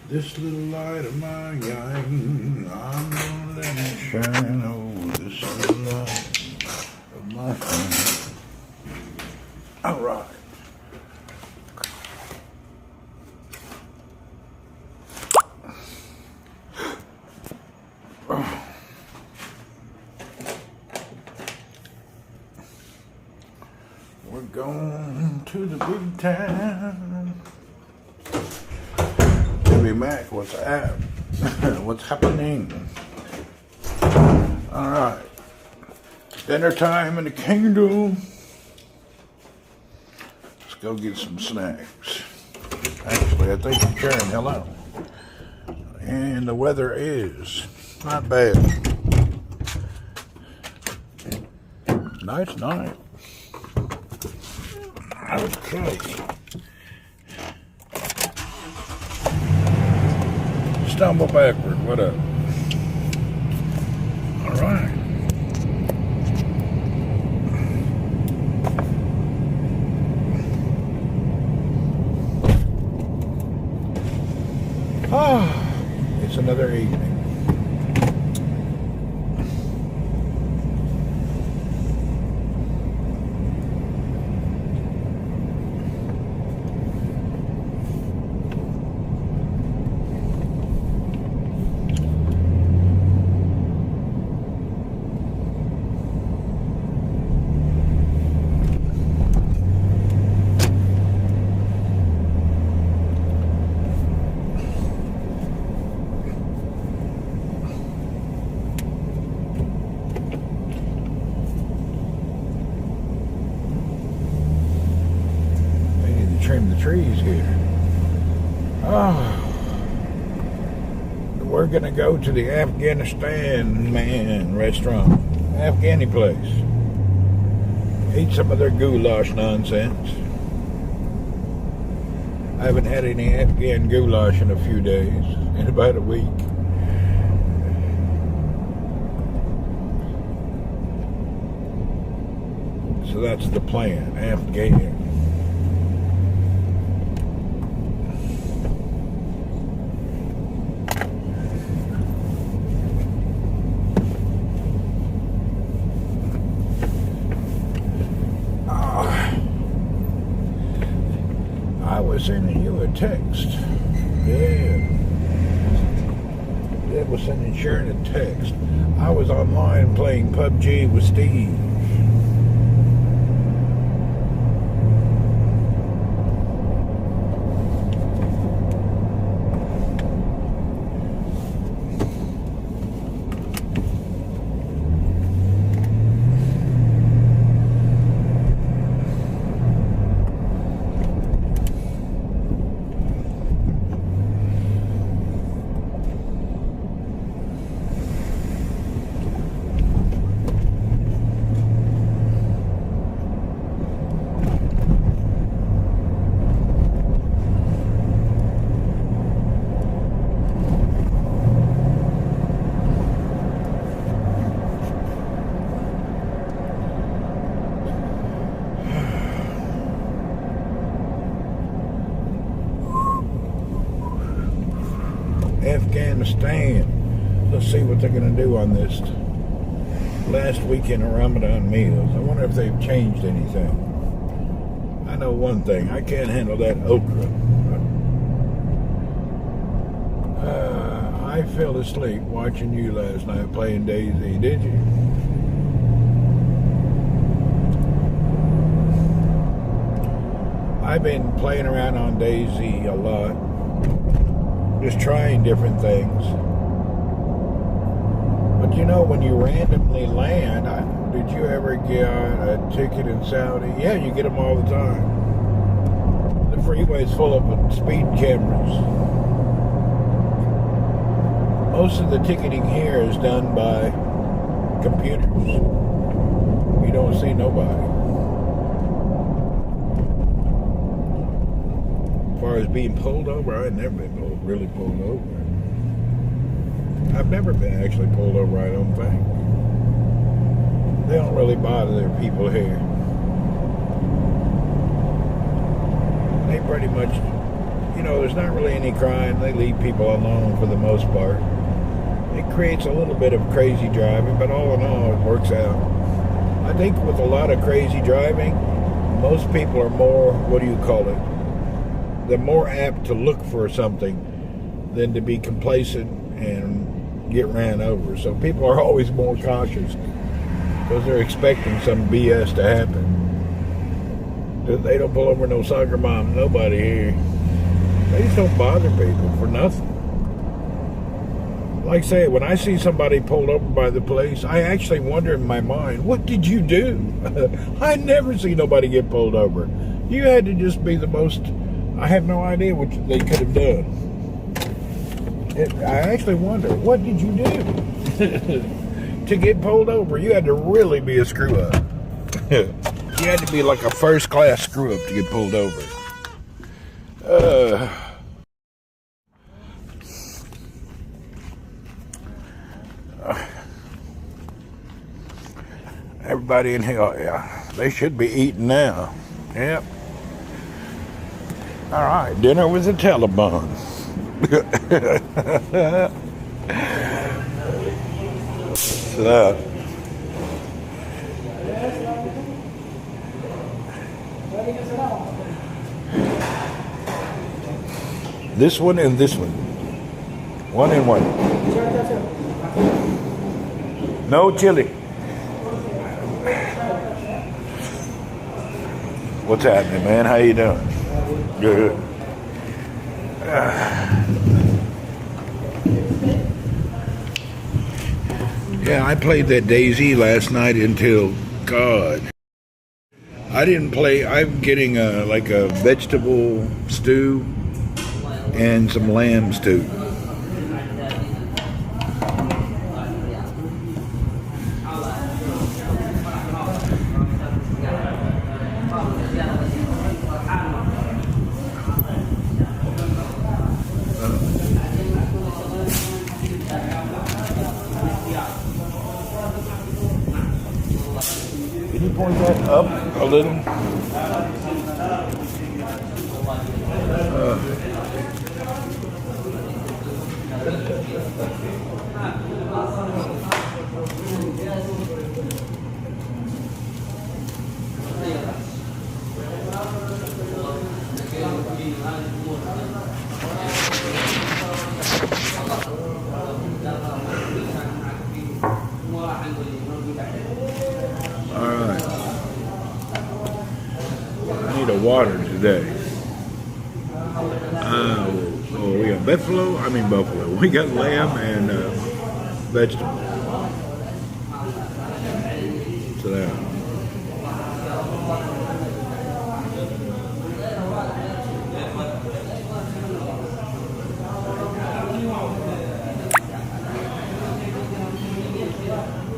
This little light of mine, I'm gonna let it shine. Oh, this little light of mine. All right. We're going to the big town. Baby Mac, what's up? What's happening? All right. Dinner time in the kingdom. Let's go get some snacks. Actually, I think I'm sharing. Hello. And the weather is not bad. Nice night. Okay. Stumble backward. What up? All right. It's another evening. Trim the trees here. We're gonna go to the Afghanistan restaurant, Afghani place. Eat some of their goulash nonsense. I haven't had any Afghan goulash in a few days, in about a week. So that's the plan, Afghan. I was sending you a text. Yeah. Dad was sending Sharon a text. I was online playing PUBG with Steve. Afghanistan. Let's see what they're going to do on this last weekend of Ramadan meals. I wonder if they've changed anything. I know one thing. I can't handle that okra. I fell asleep watching you last night playing DayZ. Did you? I've been playing around on DayZ a lot. Just trying different things. But you know, when you randomly land, did you ever get a ticket in Saudi? Yeah, you get them all the time. The freeway's full of speed cameras. Most of the ticketing here is done by computers. You don't see nobody. As far as being pulled over, I've never been really pulled over. I've never been actually pulled over, I don't think. They don't really bother their people here. They pretty much, there's not really any crime. They leave people alone for the most part. It creates a little bit of crazy driving, but all in all, it works out. I think with a lot of crazy driving, most people are more, they're more apt to look for something than to be complacent and get ran over. So people are always more cautious because they're expecting some BS to happen. They don't pull over no soccer mom, nobody here. They just don't bother people for nothing. Like I say, when I see somebody pulled over by the police, I actually wonder in my mind, what did you do? I never see nobody get pulled over. You had to just be the most... I have no idea what they could have done. I actually wonder, what did you do to get pulled over? You had to really be a screw-up. You had to be like a first-class screw-up to get pulled over. Everybody in here, yeah, they should be eating now. Yep. All right, dinner with the Taliban. So, this one and this one. One and one. No chili. What's happening, man? How you doing? Good. Yeah, I played that DayZ last night until, God. I didn't play. I'm getting like a vegetable stew and some lamb stew. Can you point that up a little? Water today. We got buffalo. We got lamb and vegetables. So that.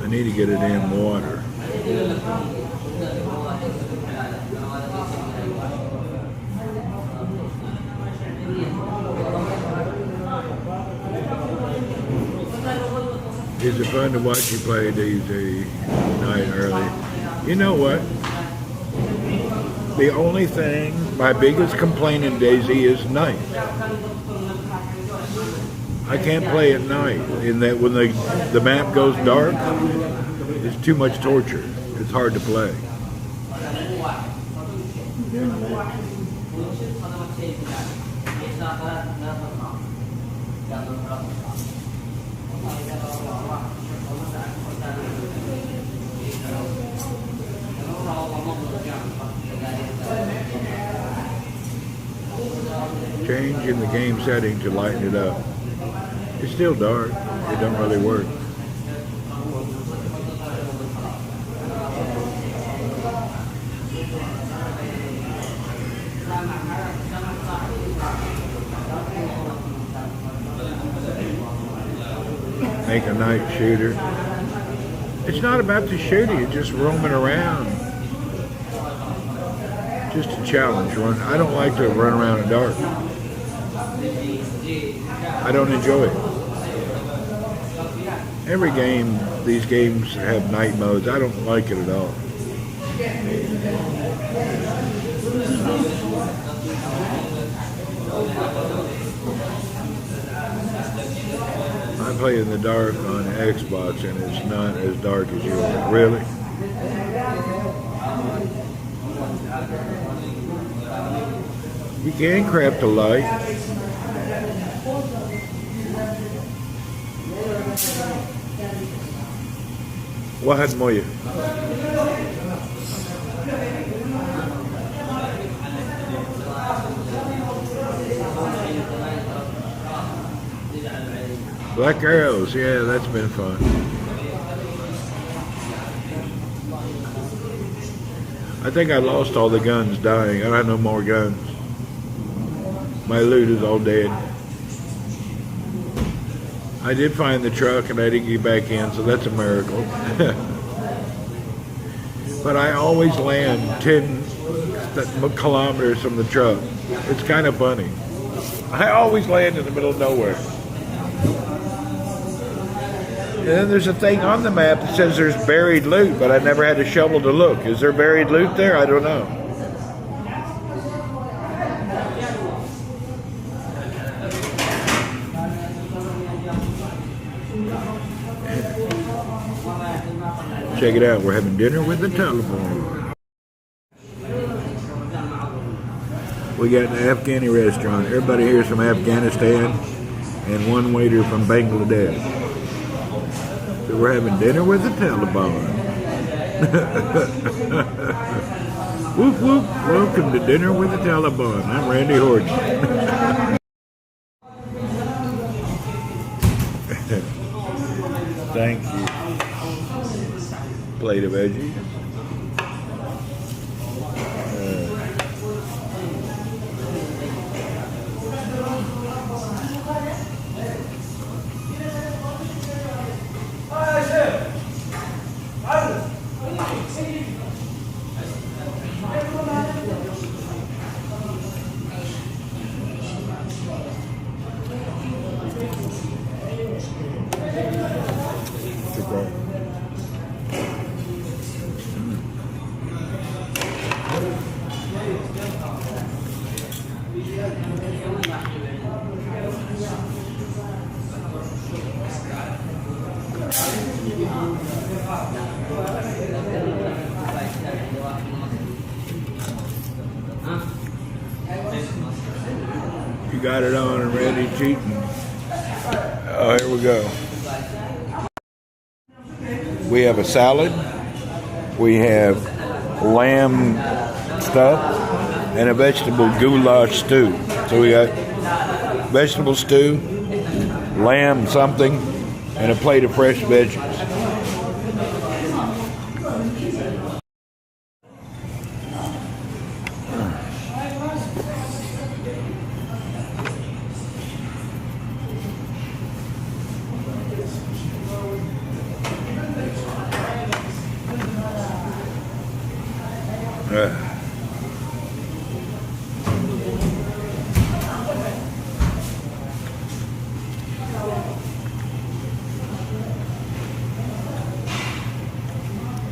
I need to get it in water. Is it fun to watch you play DayZ night early? You know what? The only thing, my biggest complaint in DayZ is night. I can't play at night. In that when the map goes dark, it's too much torture. It's hard to play. Change in the game setting to lighten it up. It's still dark. It don't really work. Make a night shooter. It's not about the shooting, it's just roaming around. Just a challenge. I don't like to run around in the dark. I don't enjoy it. Every game, these games have night modes. I don't like it at all. I play in the dark on Xbox and it's not as dark as yours. Really? You can craft a light. واحد مويه. Black arrows, yeah, that's been fun. I think I lost all the guns dying. I have no more guns. My loot is all dead. I did find the truck and I didn't get back in, so that's a miracle. But I always land 10 kilometers from the truck. It's kind of funny. I always land in the middle of nowhere. And then there's a thing on the map that says there's buried loot, but I never had a shovel to look. Is there buried loot there? I don't know. Check it out, we're having dinner with the Taliban. We got an Afghani restaurant. Everybody here is from Afghanistan and one waiter from Bangladesh. So we're having dinner with the Taliban. Whoop whoop, welcome to dinner with the Taliban. I'm Randy Horton. Thank you. Plate of veggies. You got it on and ready, cheating. Oh, here we go. We have a salad. We have lamb stuff and a vegetable goulash stew. So we got vegetable stew, lamb something, and a plate of fresh veggies.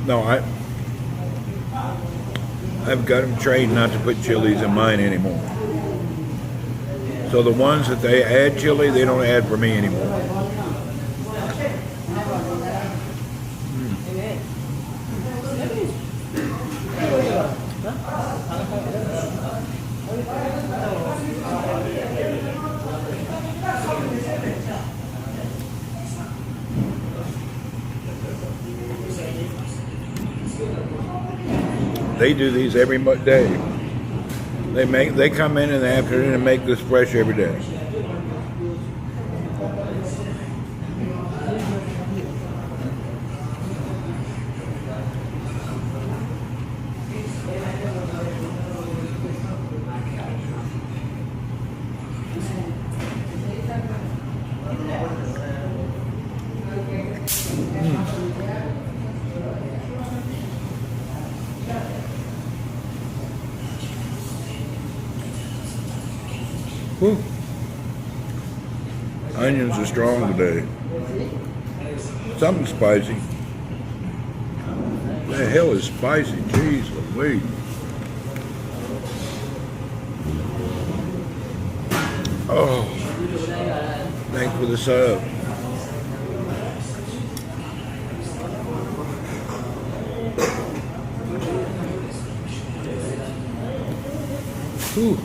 No, I've got them trained not to put chilies in mine anymore. So the ones that they add chili, they don't add for me anymore. They do these every day. They come in the afternoon and make this fresh every day. Whew. Onions are strong today. Something spicy. The hell is spicy? Jeez Louise. Oh, thanks for the sub. Ooh.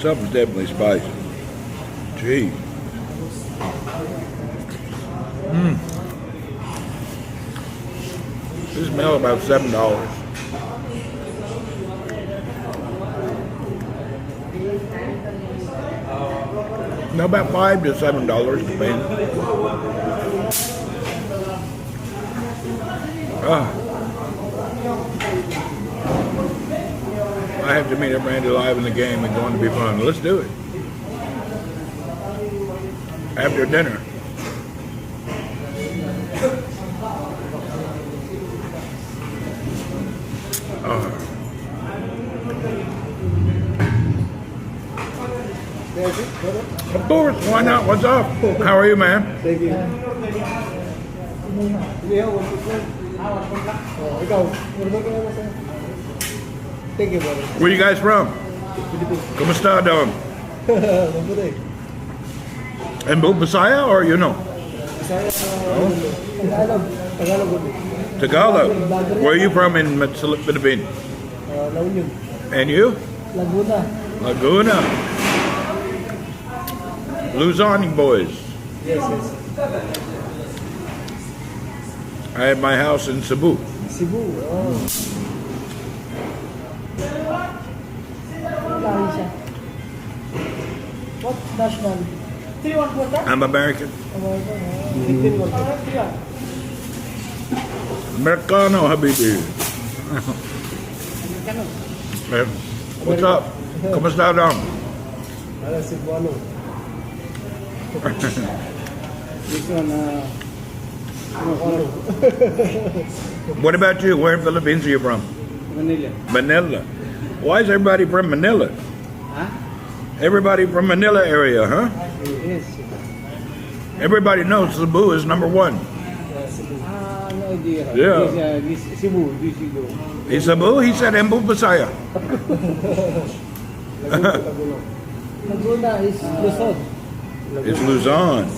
Something's definitely spicy. Gee. This meal about $7. No, about $5 to $7 depending. I have to meet up Randy live in the game. It's going to be fun. Let's do it. After dinner. Of course, why not? What's up? How are you, man? Thank you. Thank you, brother. Where you guys from? Kumusta daw? And Bisaya or you know? Tagalog. Where are you from in Philippines? La Union. And you? Laguna. Laguna. Luzon boys. Yes, yes. I have my house in Cebu. Cebu. Oh. What nationality? I'm American. Americano, habibi. What's up? Kumusta daw? Cebuano. This one, What about you? Where in Philippines are you from? Manila. Manila. Why is everybody from Manila? Huh? Everybody from Manila area, huh? Yes. Everybody knows Cebu is number one. Cebu. No idea. Yeah. This Cebu. This Cebu. Is Cebu? He said Embu Bisaya. Laguna is Luzon. It's Luzon.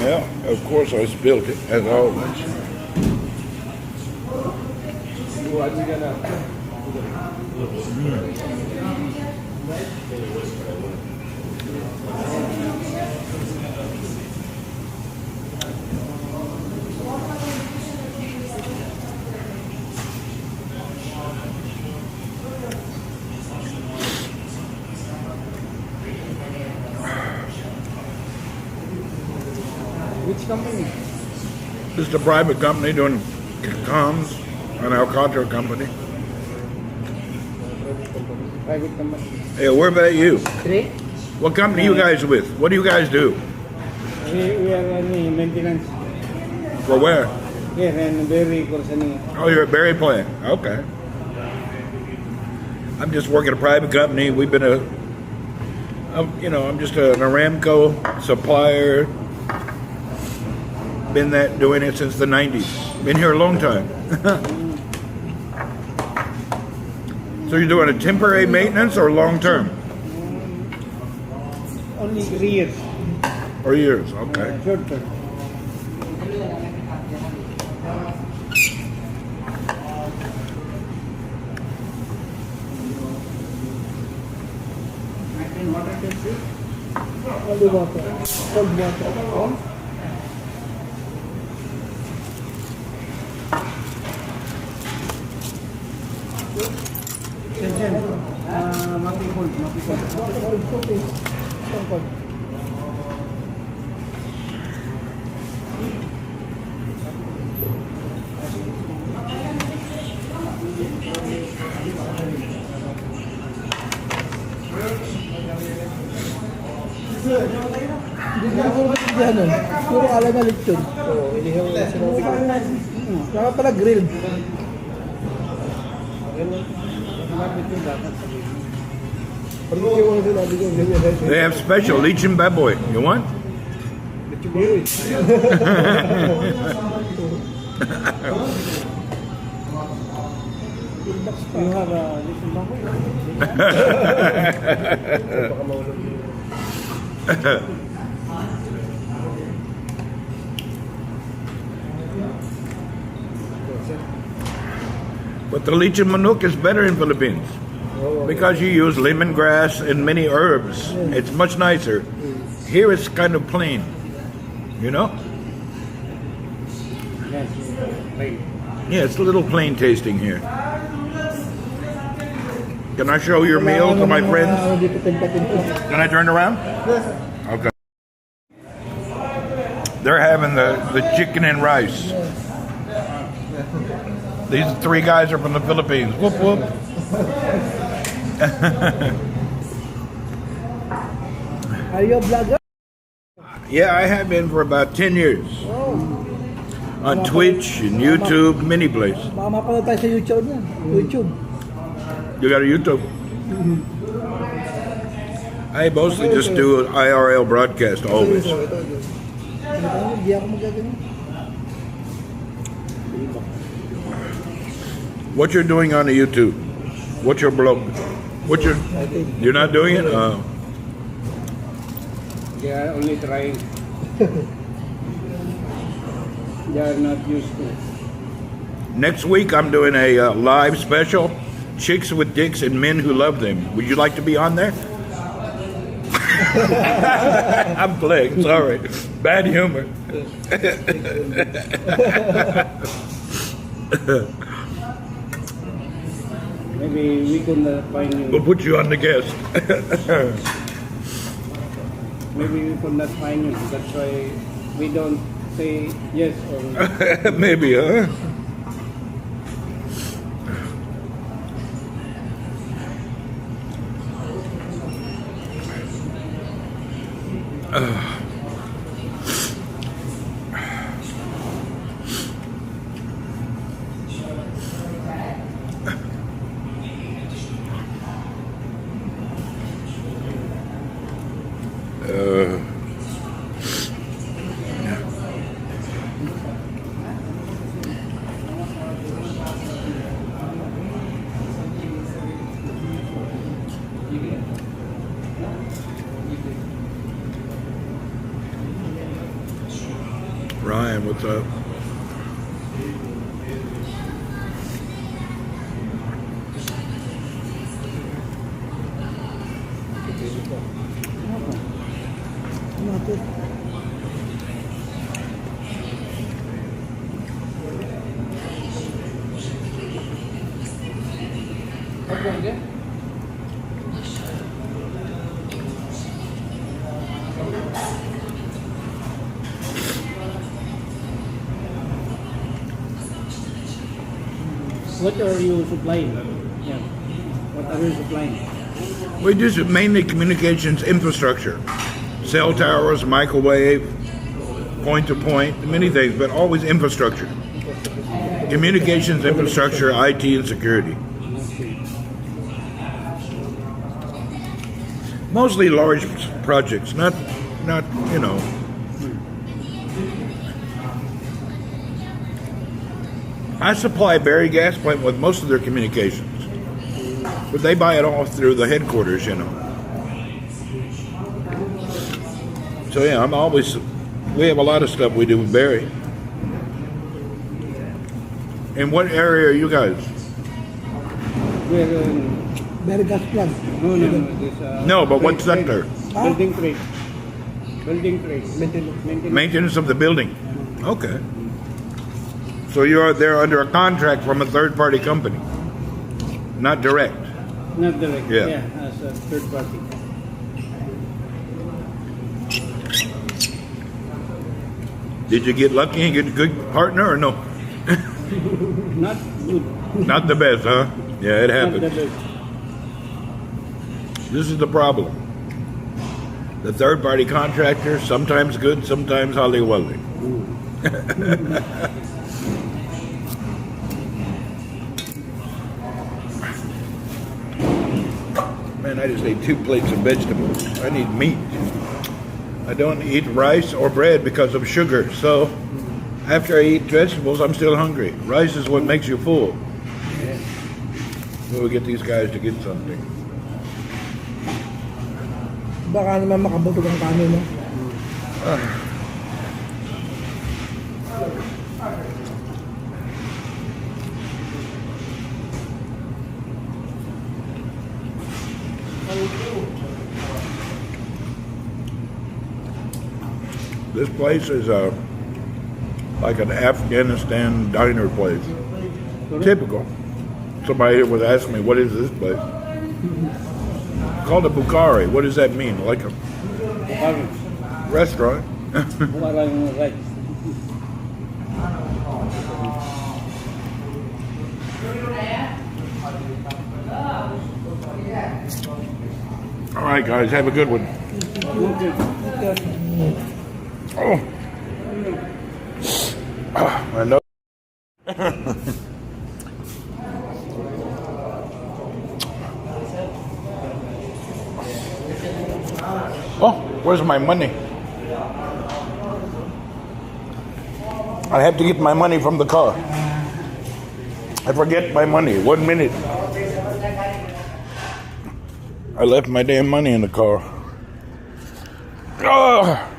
Yeah, of course I spilled it, as always. Which company? This is a private company doing comms, an Alcantara company. Private company. Hey, where about you? Three? What company you guys with? What do you guys do? We are in maintenance. For where? Here in Berry, Corsani. Oh, you're at Berry Plant. Okay. I'm just working at a private company. We've been I'm just an Aramco supplier. Been doing it since the 90s. Been here a long time. So you're doing a temporary maintenance or long term? Only 3 years. Or years, okay. Short term. Only water. Cold water. Hindi na ako ganun. Puro ala na lechon. Oo, inihaw na sila. Saka pala grilled. Barbecue dapat sabihin. Barbecue ko sinabi ko. Ganyan. They have special lichin baboy. You want? You have a listen baboy? Baka maulog yun. But the lichin manok is better in Philippines because you use lemongrass and many herbs. It's much nicer. Here it's kind of plain, you know? Yes, right. Yeah, it's a little plain tasting here. Can I show your meal to my friends? Can I turn around? Okay. They're having the chicken and rice. These three guys are from the Philippines. Whoop, whoop. Are you a vlogger? Yeah, I have been for about 10 years. Oh. On Twitch and YouTube, many places. Baka mapanood tayo sa YouTube niyan. YouTube. You got a YouTube? I mostly just do an IRL broadcast always. Hindi ako magagano. What you're doing on the YouTube? What's your blog? You're not doing it? They are only trying. They are not used to. Next week I'm doing a live special, Chicks with Dicks and Men Who Love Them. Would you like to be on there? I'm playing, sorry. Bad humor. Maybe we could find you. We'll put you on the guest. Maybe we could not find you. That's why we don't say yes or no. Maybe, huh? Ryan, what's up? What are you supplying? Yeah. What are you supplying? We do mainly communications infrastructure. Cell towers, microwave, point-to-point, many things, but always infrastructure. Communications infrastructure, IT, and security. Mostly large projects, not you know. I supply Berry Gas Plant with most of their communications, but they buy it all through the headquarters, you know. So yeah, we have a lot of stuff we do with Berry. In what area are you guys? We're in, Berry gas plant. no, this, No, but what trade. sector? Building trade. Building trade. Maintenance. Maintenance of the building. Okay. So they're under a contract from a third-party company, not direct. Not direct. Yeah. Yeah, as a third party. Did you get lucky and get a good partner or no? Not good. Not the best, huh? Yeah, it Not the happens. best. This is the problem. The third-party contractor, sometimes good, sometimes Hollywood. Man, I just ate 2 plates of vegetables. I need meat. I don't eat rice or bread because of sugar. So after I eat vegetables, I'm still hungry. Rice is what makes you full. We'll get these guys to get something. Baka naman makabutog ang kanin mo. This place is like an Afghanistan diner place. Typical. Somebody was asking me, what is this place? Called a Bukhari. What does that mean? Like a restaurant? All right, guys, have a good one. Oh, I know. Oh, where's my money? I have to get my money from the car. I forget my money. 1 minute. I left my damn money in the car. Oh.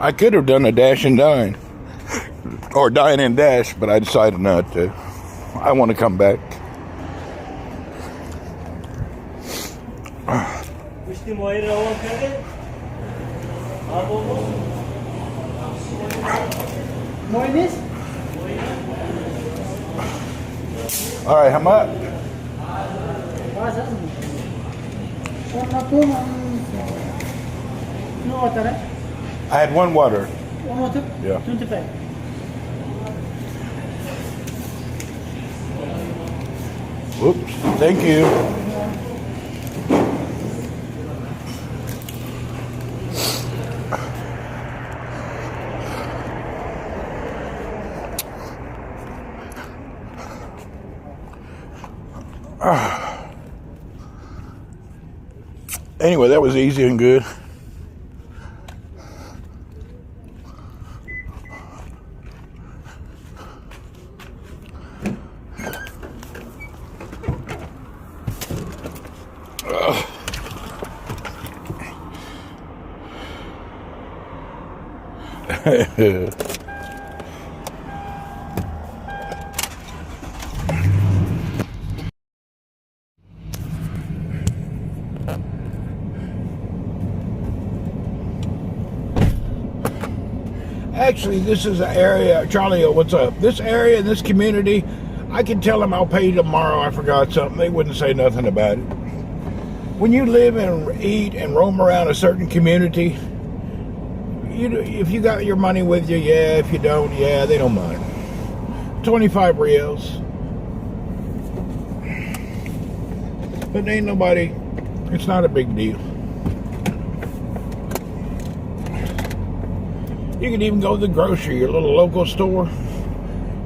I could have done a dash and dine, or dine and dash, but I decided not to. I want to come back. Moinis? All right, how much? No water, eh? I had 1 water. 1 water? Yeah. 25. Whoops. Thank you. Anyway, that was easy and good. Actually, this is an area, Charlie, what's up? This area, this community, I can tell them I'll pay you tomorrow. I forgot something. They wouldn't say nothing about it. When you live and eat and roam around a certain community, if you got your money with you, yeah. If you don't, yeah, they don't mind. 25 reals. But ain't nobody, it's not a big deal. You can even go to the grocery, your little local store,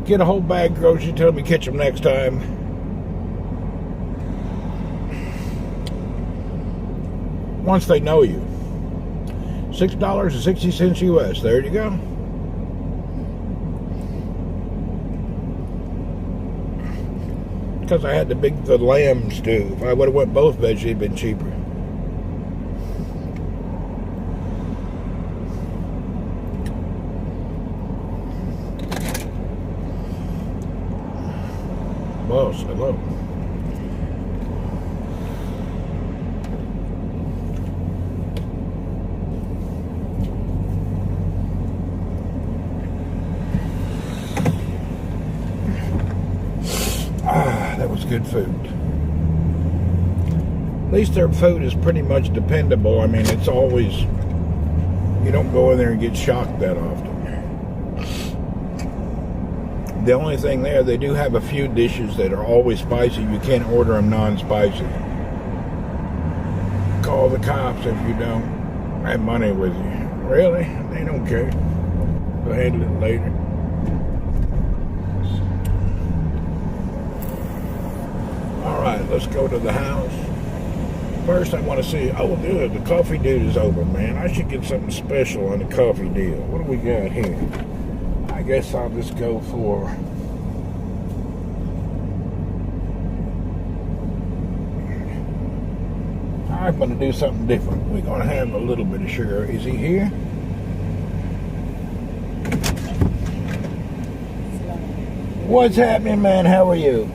get a whole bag of groceries, tell them you catch them next time. Once they know you. $6.60 US. There you go. Because I had the lamb stew. If I would have went both veggies, it'd been cheaper. Boss, hello. Ah. good food. At least their food is pretty much dependable. I mean, it's always, you don't go in there and get shocked that often. The only thing there, they do have a few dishes that are always spicy. You can't order them non-spicy. Call the cops if you don't have money with you. Really? They don't care. They'll handle it later. All right, let's go to the house. First, I want to see, oh, dude, the coffee dude is open, man. I should get something special on the coffee deal. What do we got here? I guess I'll just go for... I'm going to do something different. We're going to have a little bit of sugar. Is he here? What's happening, man? How are you?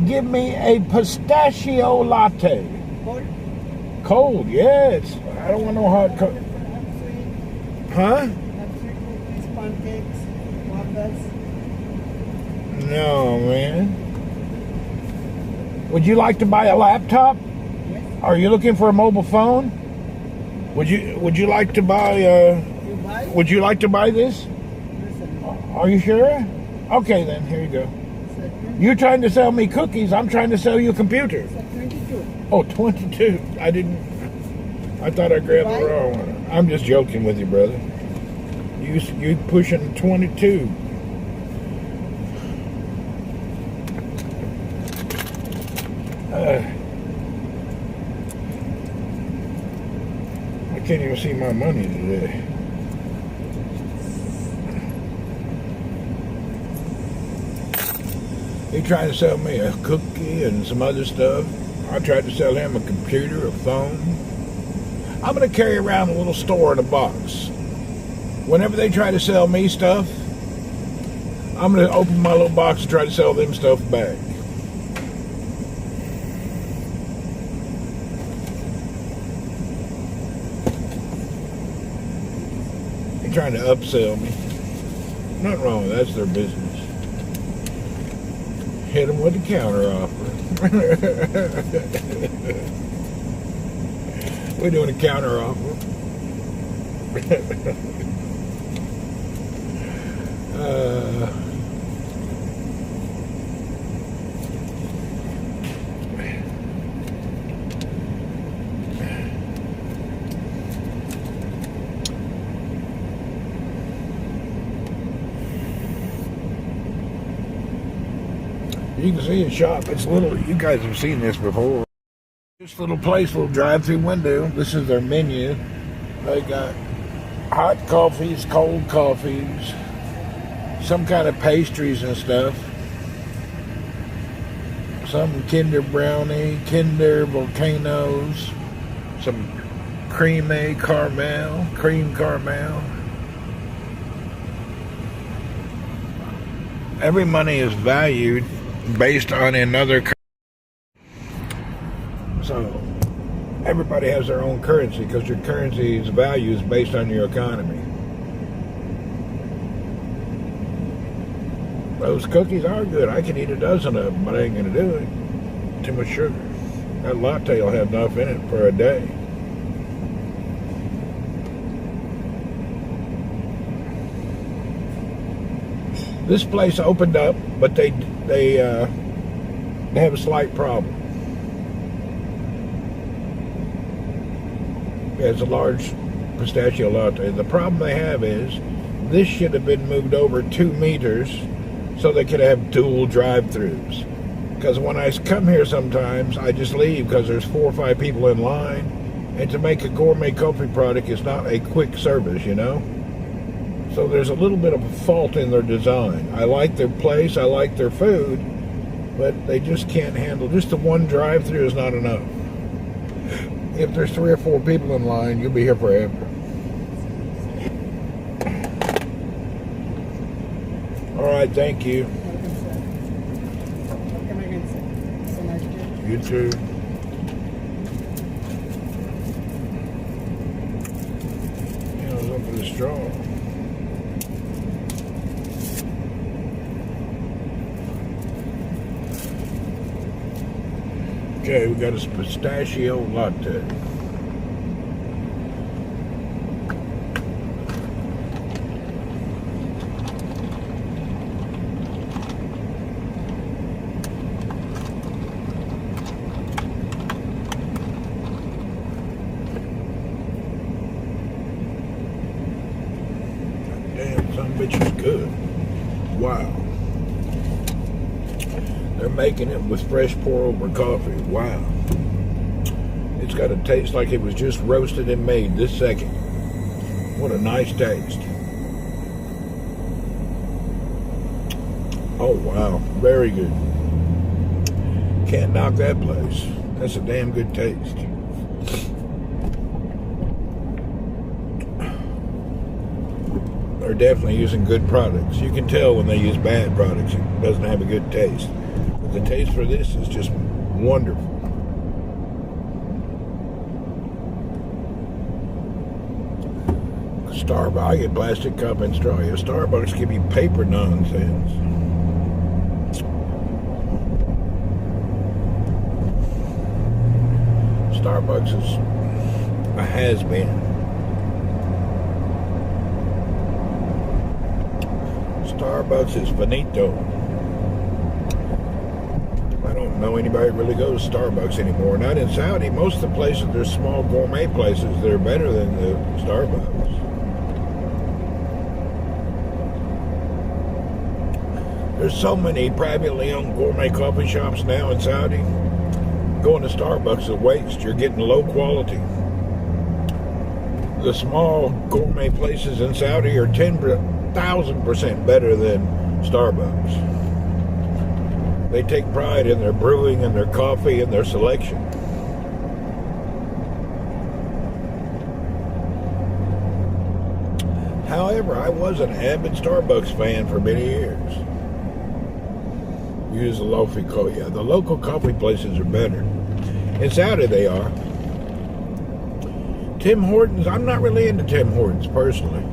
Give me a pistachio latte. Cold? Cold, yes. I don't want no hot cold. Huh? Cookies, pancakes, waffles. No, man. Would you like to buy a laptop? Yes. Are you looking for a mobile phone? Would you like to buy You buy? would you like to buy this? Listen. Are you sure? Okay then, here you go. Second. You're trying to sell me cookies, I'm trying to sell you a computer. 22. Oh, 22. I thought I grabbed the wrong one. I'm just joking with you, brother. You pushing 22. I can't even see my money today. He tried to sell me a cookie and some other stuff. I tried to sell him a computer, a phone. I'm going to carry around a little store in a box. Whenever they try to sell me stuff, I'm going to open my little box and try to sell them stuff back. They're trying to upsell me. Nothing wrong with that. That's their business. Hit them with a counter offer. We're doing a counter offer. You can see a shop. It's little. You guys have seen this before. This little place, little drive-through window. This is their menu. They got hot coffees, cold coffees, some kind of pastries and stuff. Some Kinder Brownie, Kinder Volcanoes, some cream caramel. Every money is valued based on another currency. So everybody has their own currency because your currency's value is based on your economy. Those cookies are good. I can eat a dozen of them, but I ain't gonna do it. Too much sugar. That latte will have enough in it for a day. This place opened up, but they have a slight problem. It's a large pistachio latte. The problem they have is this should have been moved over 2 meters so they could have dual drive-thrus. Because when I come here sometimes, I just leave because there's 4 or 5 people in line. And to make a gourmet coffee product is not a quick service, you know? So there's a little bit of a fault in their design. I like their place, I like their food, but they just can't handle, just the one drive-thru is not enough. If there's 3 or 4 people in line, you'll be here forever. All right, thank you. Welcome again, sir. Have a nice day. You too. Yeah, I was up for the straw. Okay, we got a pistachio latte. Damn, some bitch is good. Wow. They're making it with fresh pour-over coffee. Wow. It's got to taste like it was just roasted and made this second. What a nice taste. Oh, wow. Very good. Can't knock that place. That's a damn good taste. They're definitely using good products. You can tell when they use bad products, it doesn't have a good taste. But the taste for this is just wonderful. Starbucks, I get plastic cup and straw. Yeah, Starbucks give you paper nonsense. Starbucks is a has-been. Starbucks is finito. I don't know anybody really goes to Starbucks anymore. Not in Saudi. Most of the places, there's small gourmet places that are better than the Starbucks. There's so many privately owned gourmet coffee shops now in Saudi. Going to Starbucks is a waste. You're getting low quality. The small gourmet places in Saudi are 10,000% better than Starbucks. They take pride in their brewing and their coffee and their selection. However, I was an avid Starbucks fan for many years. Use the local coffee. Yeah, the local coffee places are better. In Saudi they are. Tim Hortons, I'm not really into Tim Hortons personally.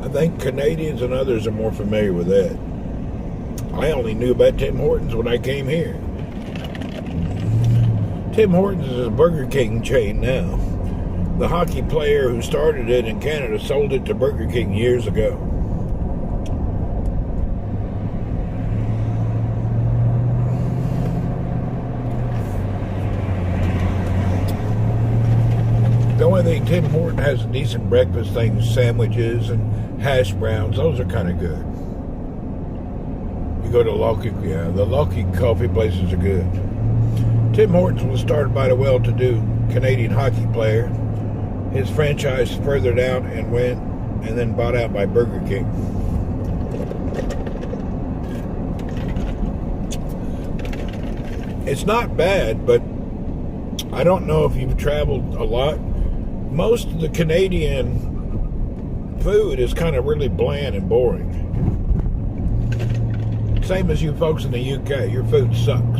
I think Canadians and others are more familiar with that. I only knew about Tim Hortons when I came here. Tim Hortons is a Burger King chain now. The hockey player who started it in Canada sold it to Burger King years ago. The only thing Tim Horton has a decent breakfast things, sandwiches and hash browns. Those are kind of good. You go to the local coffee places are good. Tim Hortons was started by the well-to-do Canadian hockey player. His franchise furthered out and went and then bought out by Burger King. It's not bad, but I don't know if you've traveled a lot. Most of the Canadian food is kind of really bland and boring. Same as you folks in the UK. Your food sucks.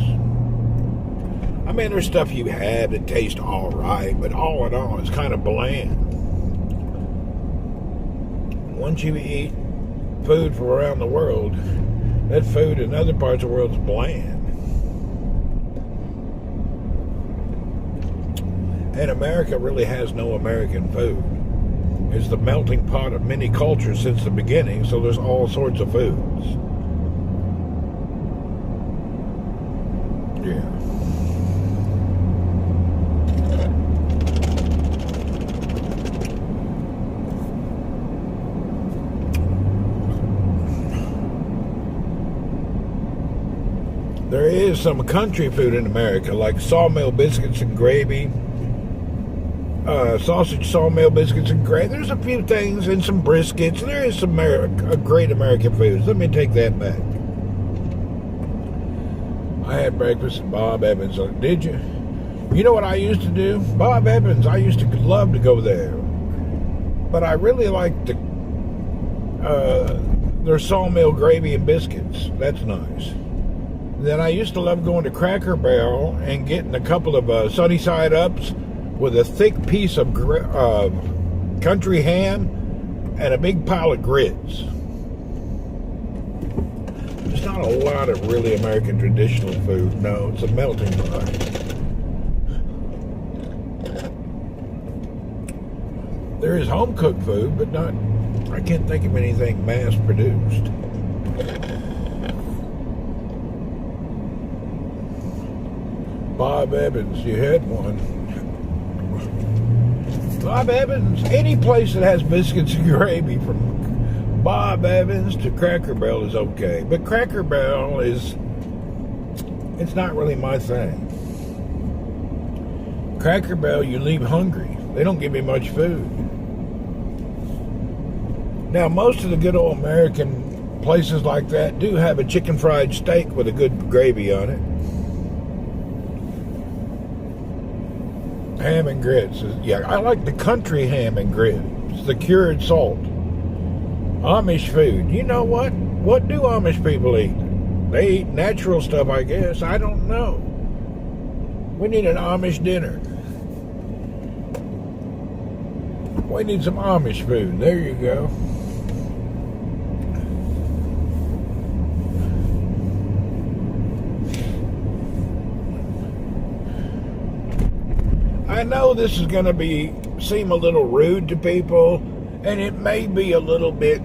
I mean, there's stuff you had that tastes all right, but all in all, it's kind of bland. Once you eat food from around the world, that food in other parts of the world is bland. And America really has no American food. It's the melting pot of many cultures since the beginning, so there's all sorts of foods. Yeah. There is some country food in America, like sawmill biscuits and gravy. Sausage, sawmill biscuits, and gravy. There's a few things and some briskets. There is some great American foods. Let me take that back. I had breakfast at Bob Evans. Did you? You know what I used to do? Bob Evans, I used to love to go there. But I really liked their sawmill gravy and biscuits. That's nice. Then I used to love going to Cracker Barrel and getting a couple of sunny side ups with a thick piece of country ham and a big pile of grits. There's not a lot of really American traditional food. No, it's a melting pot. There is home cooked food, but not, I can't think of anything mass produced. Bob Evans, you had one. Bob Evans, any place that has biscuits and gravy, from Bob Evans to Cracker Barrel, is okay. But Cracker Barrel it's not really my thing. Cracker Barrel, you leave hungry. They don't give me much food. Now, most of the good old American places like that do have a chicken fried steak with a good gravy on it. Ham and grits. Yeah, I like the country ham and grits. The cured salt. Amish food. You know what? What do Amish people eat? They eat natural stuff, I guess. I don't know. We need an Amish dinner. We need some Amish food. There you go. I know this is going to seem a little rude to people, and it may be a little bit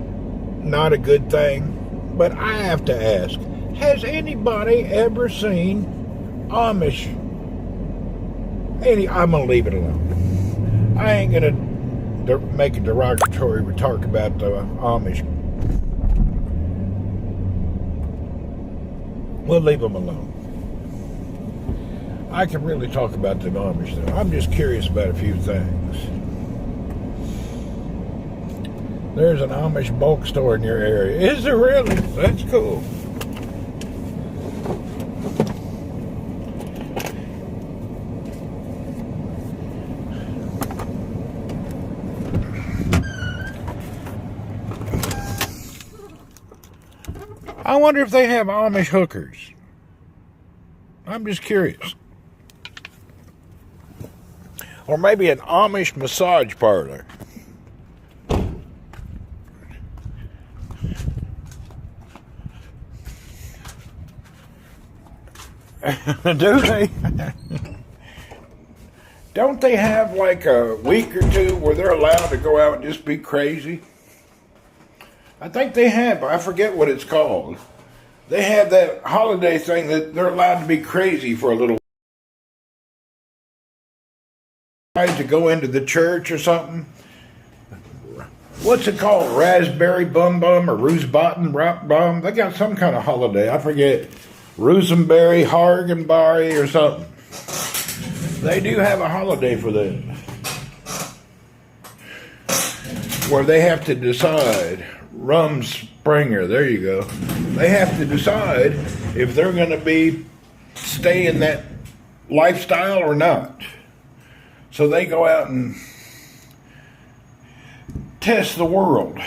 not a good thing, but I have to ask, has anybody ever seen Amish? I'm going to leave it alone. I ain't going to make a derogatory remark about the Amish. We'll leave them alone. I can really talk about the Amish, though. I'm just curious about a few things. There's an Amish bulk store in your area. Is there really? That's cool. I wonder if they have Amish hookers. I'm just curious. Or maybe an Amish massage parlor. Do they? Don't they have like a week or two where they're allowed to go out and just be crazy? I think they have. I forget what it's called. They have that holiday thing that they're allowed to be crazy for a little while. To go into the church or something. What's it called? Raspberry Bum Bum or Roosbottom Rock Bum? They got some kind of holiday. I forget. Rosenberry, Hargenberry or something. They do have a holiday for that. Where they have to decide. Rumspringer, there you go. They have to decide if they're going to stay in that lifestyle or not. So they go out and test the world.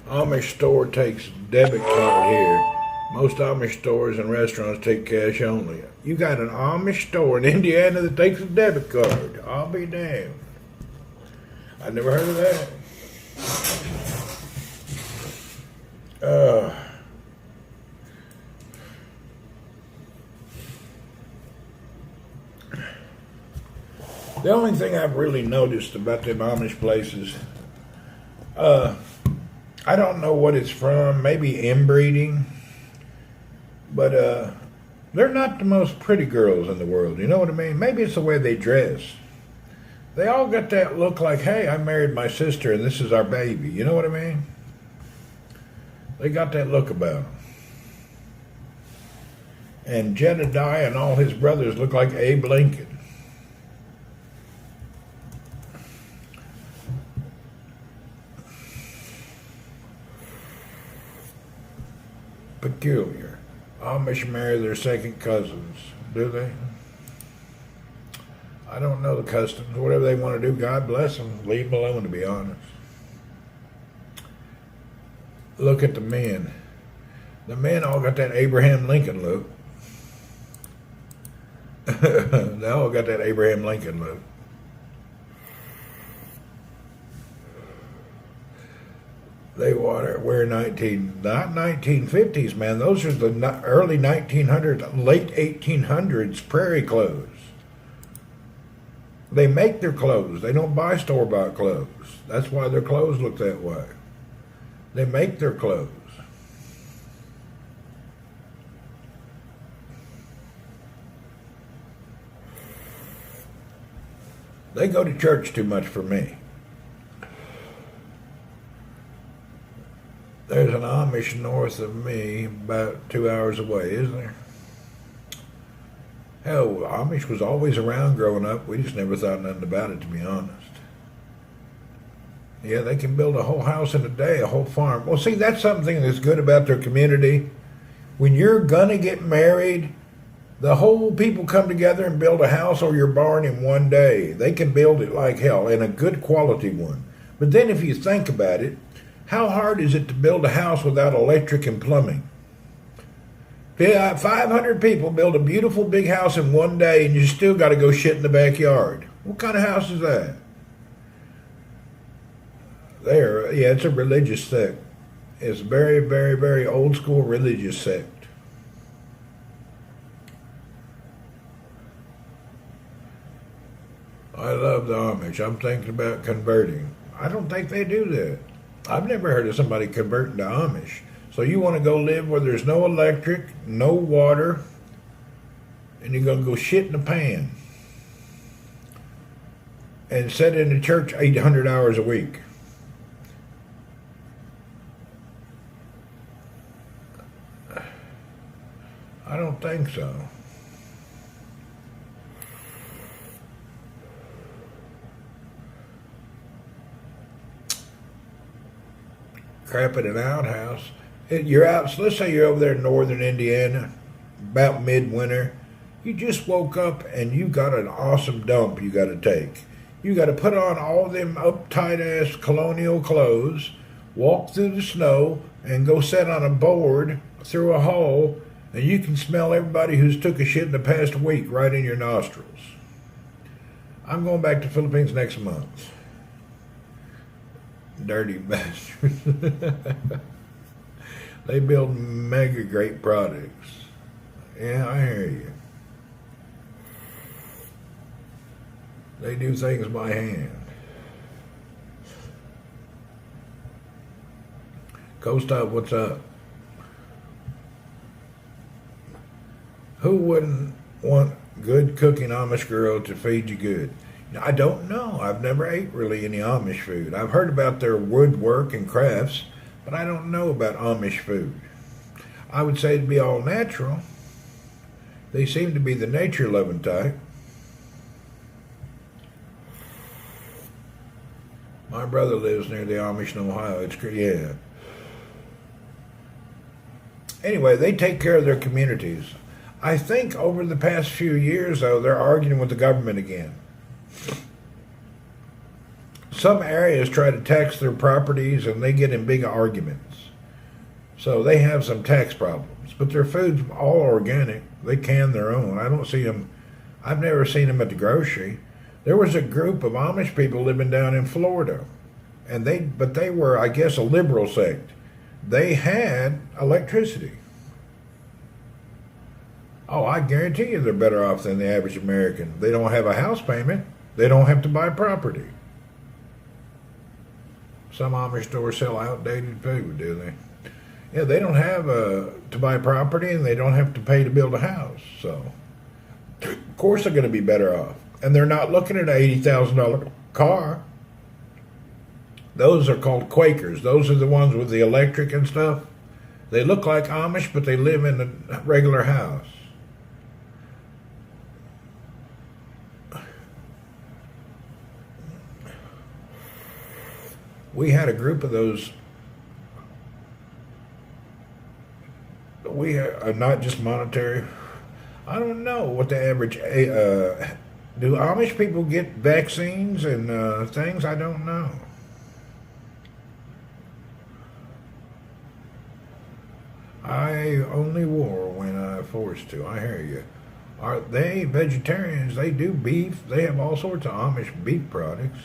Amish store takes debit card here. Most Amish stores and restaurants take cash only. You got an Amish store in Indiana that takes a debit card. I'll be damned. I never heard of that. The only thing I've really noticed about them Amish places, I don't know what it's from, maybe inbreeding, but they're not the most pretty girls in the world, you know what I mean? Maybe it's the way they dress. They all got that look like, hey, I married my sister and this is our baby. You know what I mean? They got that look about them. And Jedediah and all his brothers look like Abe Lincoln. Peculiar. Amish marry their second cousins, do they? I don't know the customs. Whatever they want to do, God bless them. Leave them alone, to be honest. Look at the men. The men all got that Abraham Lincoln look. They all got that Abraham Lincoln look. They wear not 1950s, man. Those are the early 1900s, late 1800s prairie clothes. They make their clothes. They don't buy store-bought clothes. That's why their clothes look that way. They make their clothes. They go to church too much for me. There's an Amish north of me, about 2 hours away, isn't there? Hell, Amish was always around growing up. We just never thought nothing about it, to be honest. Yeah, they can build a whole house in a day, a whole farm. Well, see, that's something that's good about their community. When you're gonna get married, the whole people come together and build a house or your barn in one day. They can build it like hell, and a good quality one. But then if you think about it, how hard is it to build a house without electric and plumbing? 500 people build a beautiful big house in one day, and you still got to go shit in the backyard. What kind of house is that? Yeah, it's a religious sect. It's a very, very, very old school religious sect. I love the Amish. I'm thinking about converting. I don't think they do that. I've never heard of somebody converting to Amish. So you want to go live where there's no electric, no water, and you're going to go shit in a pan and sit in the church 800 hours a week. I don't think so. Crap at an outhouse. You're out, so let's say you're over there in northern Indiana, about midwinter. You just woke up and you got an awesome dump you got to take. You got to put on all them uptight ass colonial clothes, walk through the snow, and go sit on a board through a hole, and you can smell everybody who's took a shit in the past week right in your nostrils. I'm going back to the Philippines next month. Dirty bastards. They build mega great products. Yeah, I hear you. They do things by hand. Coast-Up, what's up? Who wouldn't want good cooking Amish girl to feed you good? I don't know. I've never ate really any Amish food. I've heard about their woodwork and crafts, but I don't know about Amish food. I would say it'd be all natural. They seem to be the nature-loving type. My brother lives near the Amish in Ohio. It's great, yeah. Anyway, they take care of their communities. I think over the past few years, though, they're arguing with the government again. Some areas try to tax their properties and they get in big arguments. So they have some tax problems. But their food's all organic. They can their own. I don't see them. I've never seen them at the grocery. There was a group of Amish people living down in Florida. But they were, I guess, a liberal sect. They had electricity. Oh, I guarantee you they're better off than the average American. They don't have a house payment. They don't have to buy property. Some Amish stores sell outdated food, do they? Yeah, they don't have to buy property, and they don't have to pay to build a house. So, of course, they're going to be better off. And they're not looking at an $80,000 car. Those are called Quakers. Those are the ones with the electric and stuff. They look like Amish, but they live in a regular house. We had a group of those. We are not just monetary. I don't know what the average. Do Amish people get vaccines and things? I don't know. I only wore when I forced to. I hear you. Are they vegetarians? They do beef. They have all sorts of Amish beef products.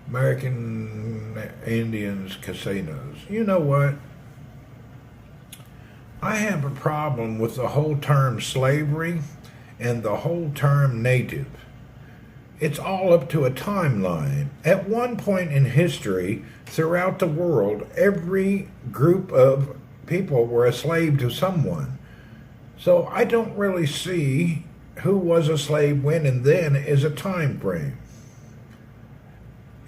American Indians casinos. You know what? I have a problem with the whole term slavery and the whole term native. It's all up to a timeline. At one point in history, throughout the world, every group of people were a slave to someone. So I don't really see who was a slave when and then as a time frame.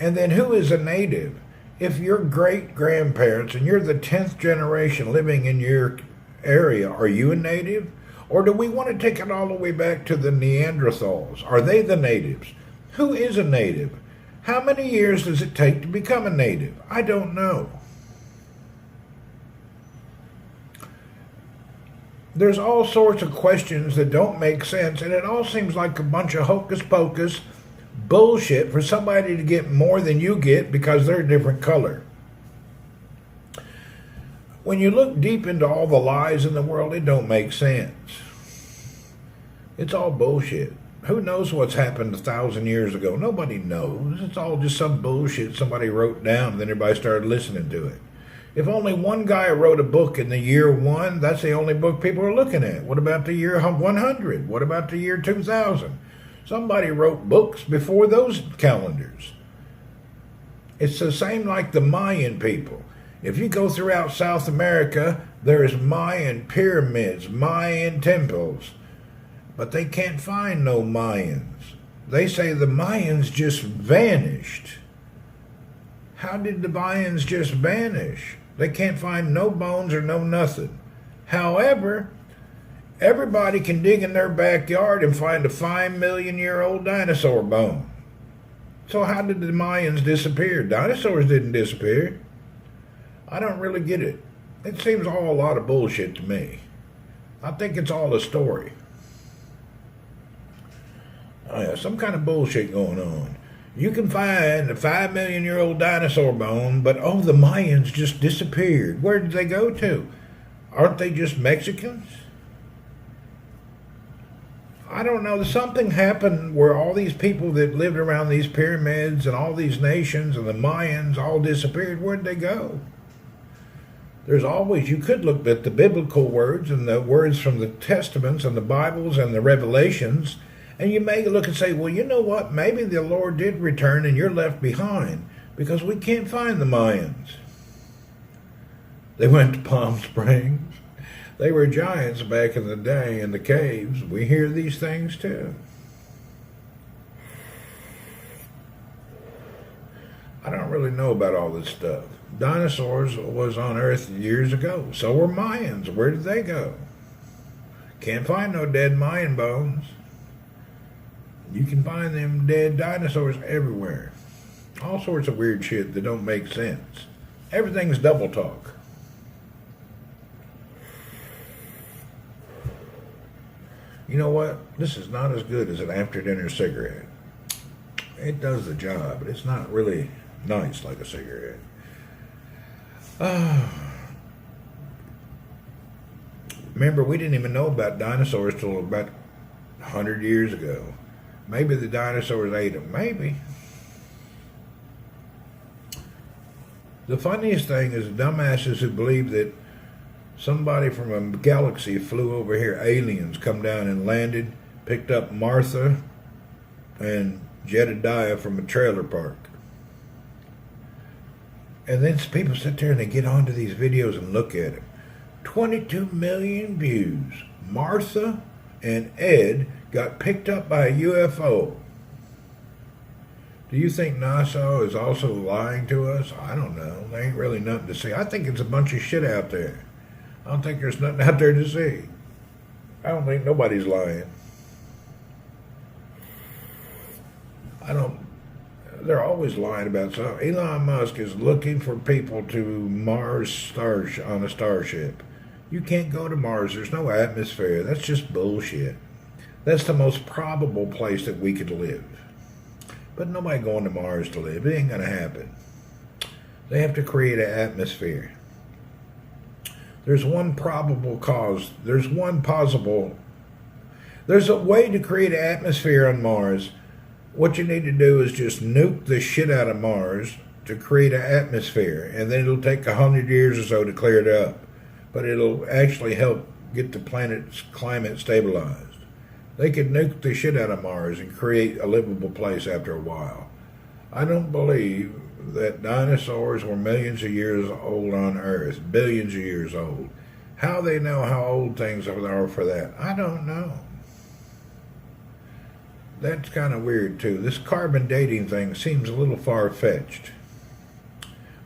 And then who is a native? If your great-grandparents and you're the 10th generation living in your area, are you a native? Or do we want to take it all the way back to the Neanderthals? Are they the natives? Who is a native? How many years does it take to become a native? I don't know. There's all sorts of questions that don't make sense, and it all seems like a bunch of hocus-pocus bullshit for somebody to get more than you get because they're a different color. When you look deep into all the lies in the world, it don't make sense. It's all bullshit. Who knows what's happened 1,000 years ago? Nobody knows. It's all just some bullshit somebody wrote down and then everybody started listening to it. If only one guy wrote a book in the year 1, that's the only book people are looking at. What about the year 100? What about the year 2000? Somebody wrote books before those calendars. It's the same like the Mayan people. If you go throughout South America, there's Mayan pyramids, Mayan temples, but they can't find no Mayans. They say the Mayans just vanished. How did the Mayans just vanish? They can't find no bones or no nothing. However, everybody can dig in their backyard and find a 5-million-year-old dinosaur bone. So how did the Mayans disappear? Dinosaurs didn't disappear. I don't really get it. It seems all a lot of bullshit to me. I think it's all a story. Oh yeah, some kind of bullshit going on. You can find a 5-million-year-old dinosaur bone, but oh, the Mayans just disappeared. Where did they go to? Aren't they just Mexicans? I don't know. Something happened where all these people that lived around these pyramids and all these nations and the Mayans all disappeared. Where'd they go? There's always, you could look at the biblical words and the words from the Testaments and the Bibles and the Revelations, and you may look and say, well, you know what? Maybe the Lord did return and you're left behind because we can't find the Mayans. They went to Palm Springs. They were giants back in the day in the caves. We hear these things too. I don't really know about all this stuff. Dinosaurs was on Earth years ago. So were Mayans. Where did they go? Can't find no dead Mayan bones. You can find them dead dinosaurs everywhere. All sorts of weird shit that don't make sense. Everything's double talk. You know what? This is not as good as an after-dinner cigarette. It does the job, but it's not really nice like a cigarette. Remember, we didn't even know about dinosaurs till about 100 years ago. Maybe the dinosaurs ate them. Maybe. The funniest thing is dumbasses who believe that somebody from a galaxy flew over here, aliens come down and landed, picked up Martha and Jedediah from a trailer park. And then people sit there and they get onto these videos and look at them. 22 million views. Martha and Ed got picked up by a UFO. Do you think NASA is also lying to us? I don't know. There ain't really nothing to see. I think it's a bunch of shit out there. I don't think there's nothing out there to see. I don't think nobody's lying. They're always lying about something. Elon Musk is looking for people to Mars on a starship. You can't go to Mars. There's no atmosphere. That's just bullshit. That's the most probable place that we could live. But nobody going to Mars to live. It ain't going to happen. They have to create an atmosphere. There's one probable cause. There's a way to create an atmosphere on Mars. What you need to do is just nuke the shit out of Mars to create an atmosphere, and then it'll take 100 years or so to clear it up. But it'll actually help get the planet's climate stabilized. They could nuke the shit out of Mars and create a livable place after a while. I don't believe that dinosaurs were millions of years old on Earth, billions of years old. How they know how old things are for that, I don't know. That's kind of weird too. This carbon dating thing seems a little far-fetched.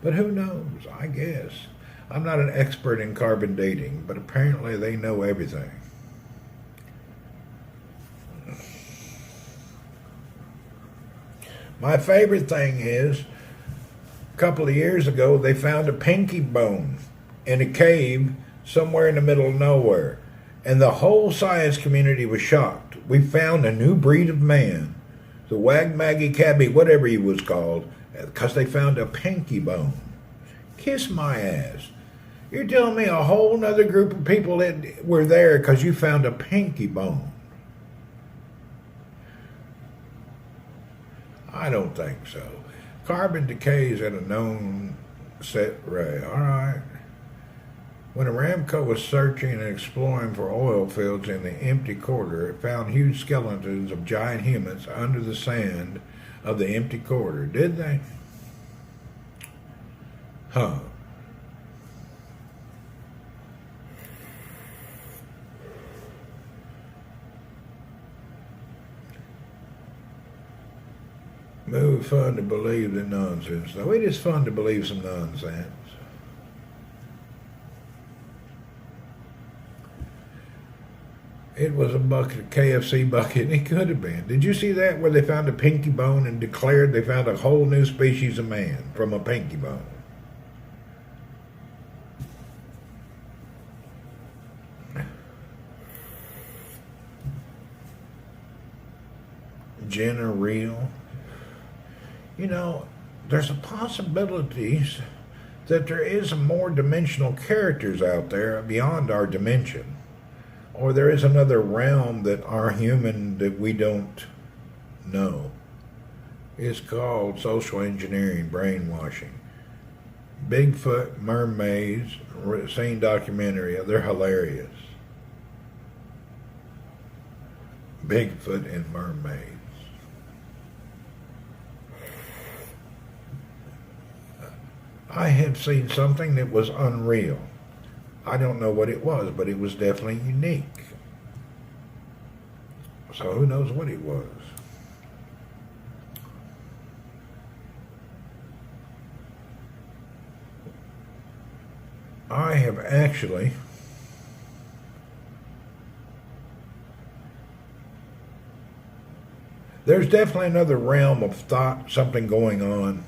But who knows, I guess. I'm not an expert in carbon dating, but apparently they know everything. My favorite thing is, a couple of years ago, they found a pinky bone in a cave somewhere in the middle of nowhere. And the whole science community was shocked. We found a new breed of man, the Wagmaggy Cabby, whatever he was called, because they found a pinky bone. Kiss my ass. You're telling me a whole nother group of people that were there because you found a pinky bone? I don't think so. Carbon decays at a known set rate. All right. When Aramco was searching and exploring for oil fields in the empty corridor, it found huge skeletons of giant humans under the sand of the empty corridor. Did they? Huh. Move fun to believe the nonsense. Though it is fun to believe some nonsense. It was a bucket, a KFC bucket, and it could have been. Did you see that where they found a pinky bone and declared they found a whole new species of man from a pinky bone? Jenna real? You know, there's a possibility that there is more dimensional characters out there beyond our dimension. Or there is another realm that are human that we don't know. It's called social engineering, brainwashing. Bigfoot, mermaids, seen documentary, they're hilarious. Bigfoot and mermaids. I have seen something that was unreal. I don't know what it was, but it was definitely unique. So who knows what it was? I have actually there's definitely another realm of thought, something going on.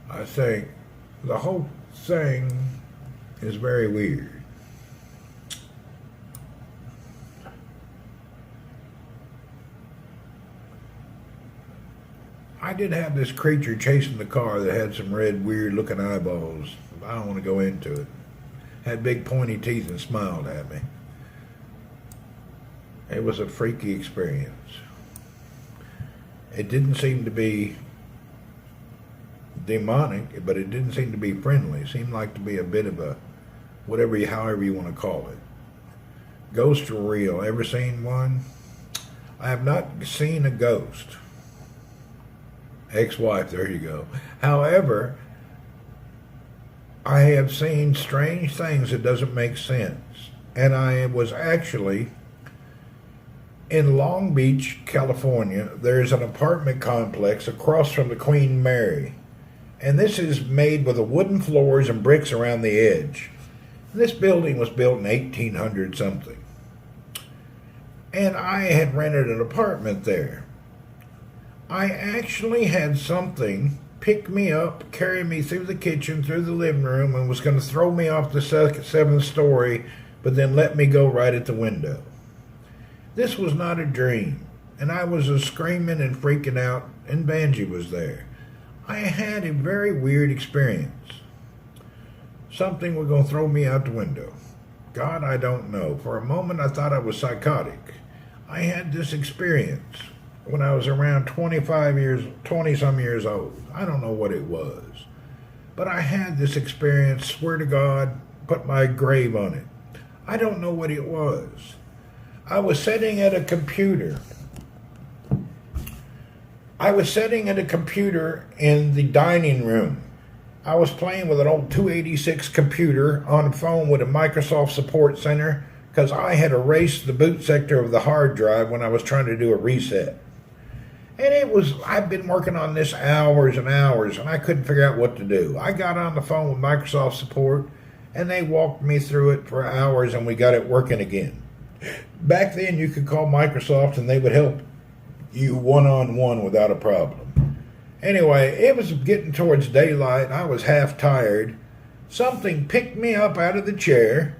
I think the whole thing is very weird. I did have this creature chasing the car that had some red, weird looking eyeballs. I don't want to go into it. Had big pointy teeth and smiled at me. It was a freaky experience. It didn't seem to be demonic, but it didn't seem to be friendly. It seemed like to be a bit of a however you want to call it. Ghosts are real. Ever seen one? I have not seen a ghost. Ex-wife, there you go. However, I have seen strange things that doesn't make sense. And I was actually in Long Beach, California. There's an apartment complex across from the Queen Mary. And this is made with the wooden floors and bricks around the edge. This building was built in 1800 something. And I had rented an apartment there. I actually had something pick me up, carry me through the kitchen, through the living room, and was going to throw me off the seventh story, but then let me go right at the window. This was not a dream. And I was screaming and freaking out, and Banji was there. I had a very weird experience. Something was going to throw me out the window. God, I don't know. For a moment, I thought I was psychotic. I had this experience when I was around 20-some years old. I don't know what it was. But I had this experience, swear to God, put my grave on it. I don't know what it was. I was sitting at a computer. In the dining room. I was playing with an old 286 computer on the phone with a Microsoft Support Center because I had erased the boot sector of the hard drive when I was trying to do a reset. And I've been working on this hours and hours, and I couldn't figure out what to do. I got on the phone with Microsoft Support, and they walked me through it for hours, and we got it working again. Back then, you could call Microsoft, and they would help you one-on-one without a problem. Anyway, it was getting towards daylight. I was half tired. Something picked me up out of the chair,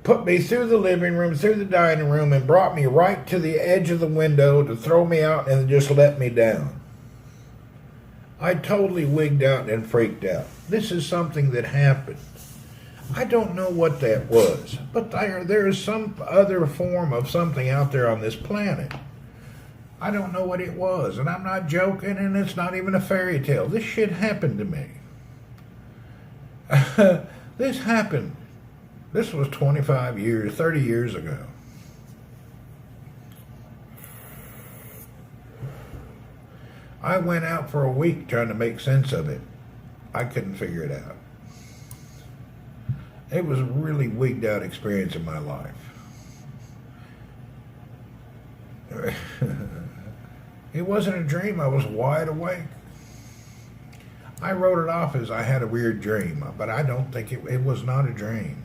put me through the living room, through the dining room, and brought me right to the edge of the window to throw me out and just let me down. I totally wigged out and freaked out. This is something that happened. I don't know what that was, but there is some other form of something out there on this planet. I don't know what it was, and I'm not joking, and it's not even a fairy tale. This shit happened to me. This happened. This was 30 years ago. I went out for a week trying to make sense of it. I couldn't figure it out. It was a really wigged out experience in my life. It wasn't a dream. I was wide awake. I wrote it off as I had a weird dream, but I don't think it was not a dream.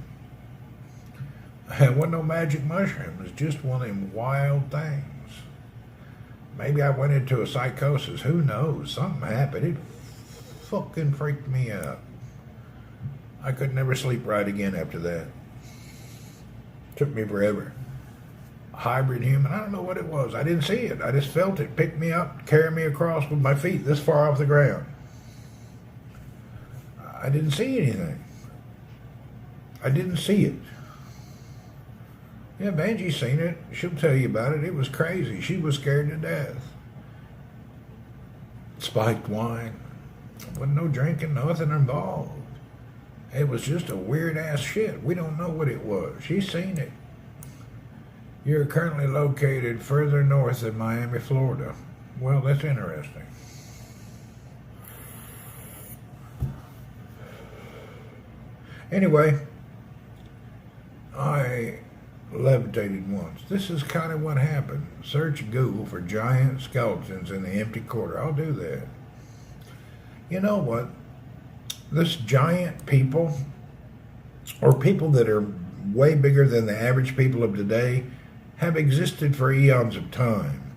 It wasn't no magic mushroom. It was just one of them wild things. Maybe I went into a psychosis. Who knows? Something happened. It fucking freaked me out. I could never sleep right again after that. Took me forever. Hybrid human. I don't know what it was. I didn't see it. I just felt it pick me up, carry me across with my feet this far off the ground. I didn't see anything. I didn't see it. Yeah, Benji's seen it. She'll tell you about it. It was crazy. She was scared to death. Spiked wine. Wasn't no drinking, nothing involved. It was just a weird ass shit. We don't know what it was. She's seen it. You're currently located further north than Miami, Florida. Well, that's interesting. Anyway, I levitated once. This is kind of what happened. Search Google for giant skeletons in the empty quarter. I'll do that. You know what? This giant people, or people that are way bigger than the average people of today, have existed for eons of time.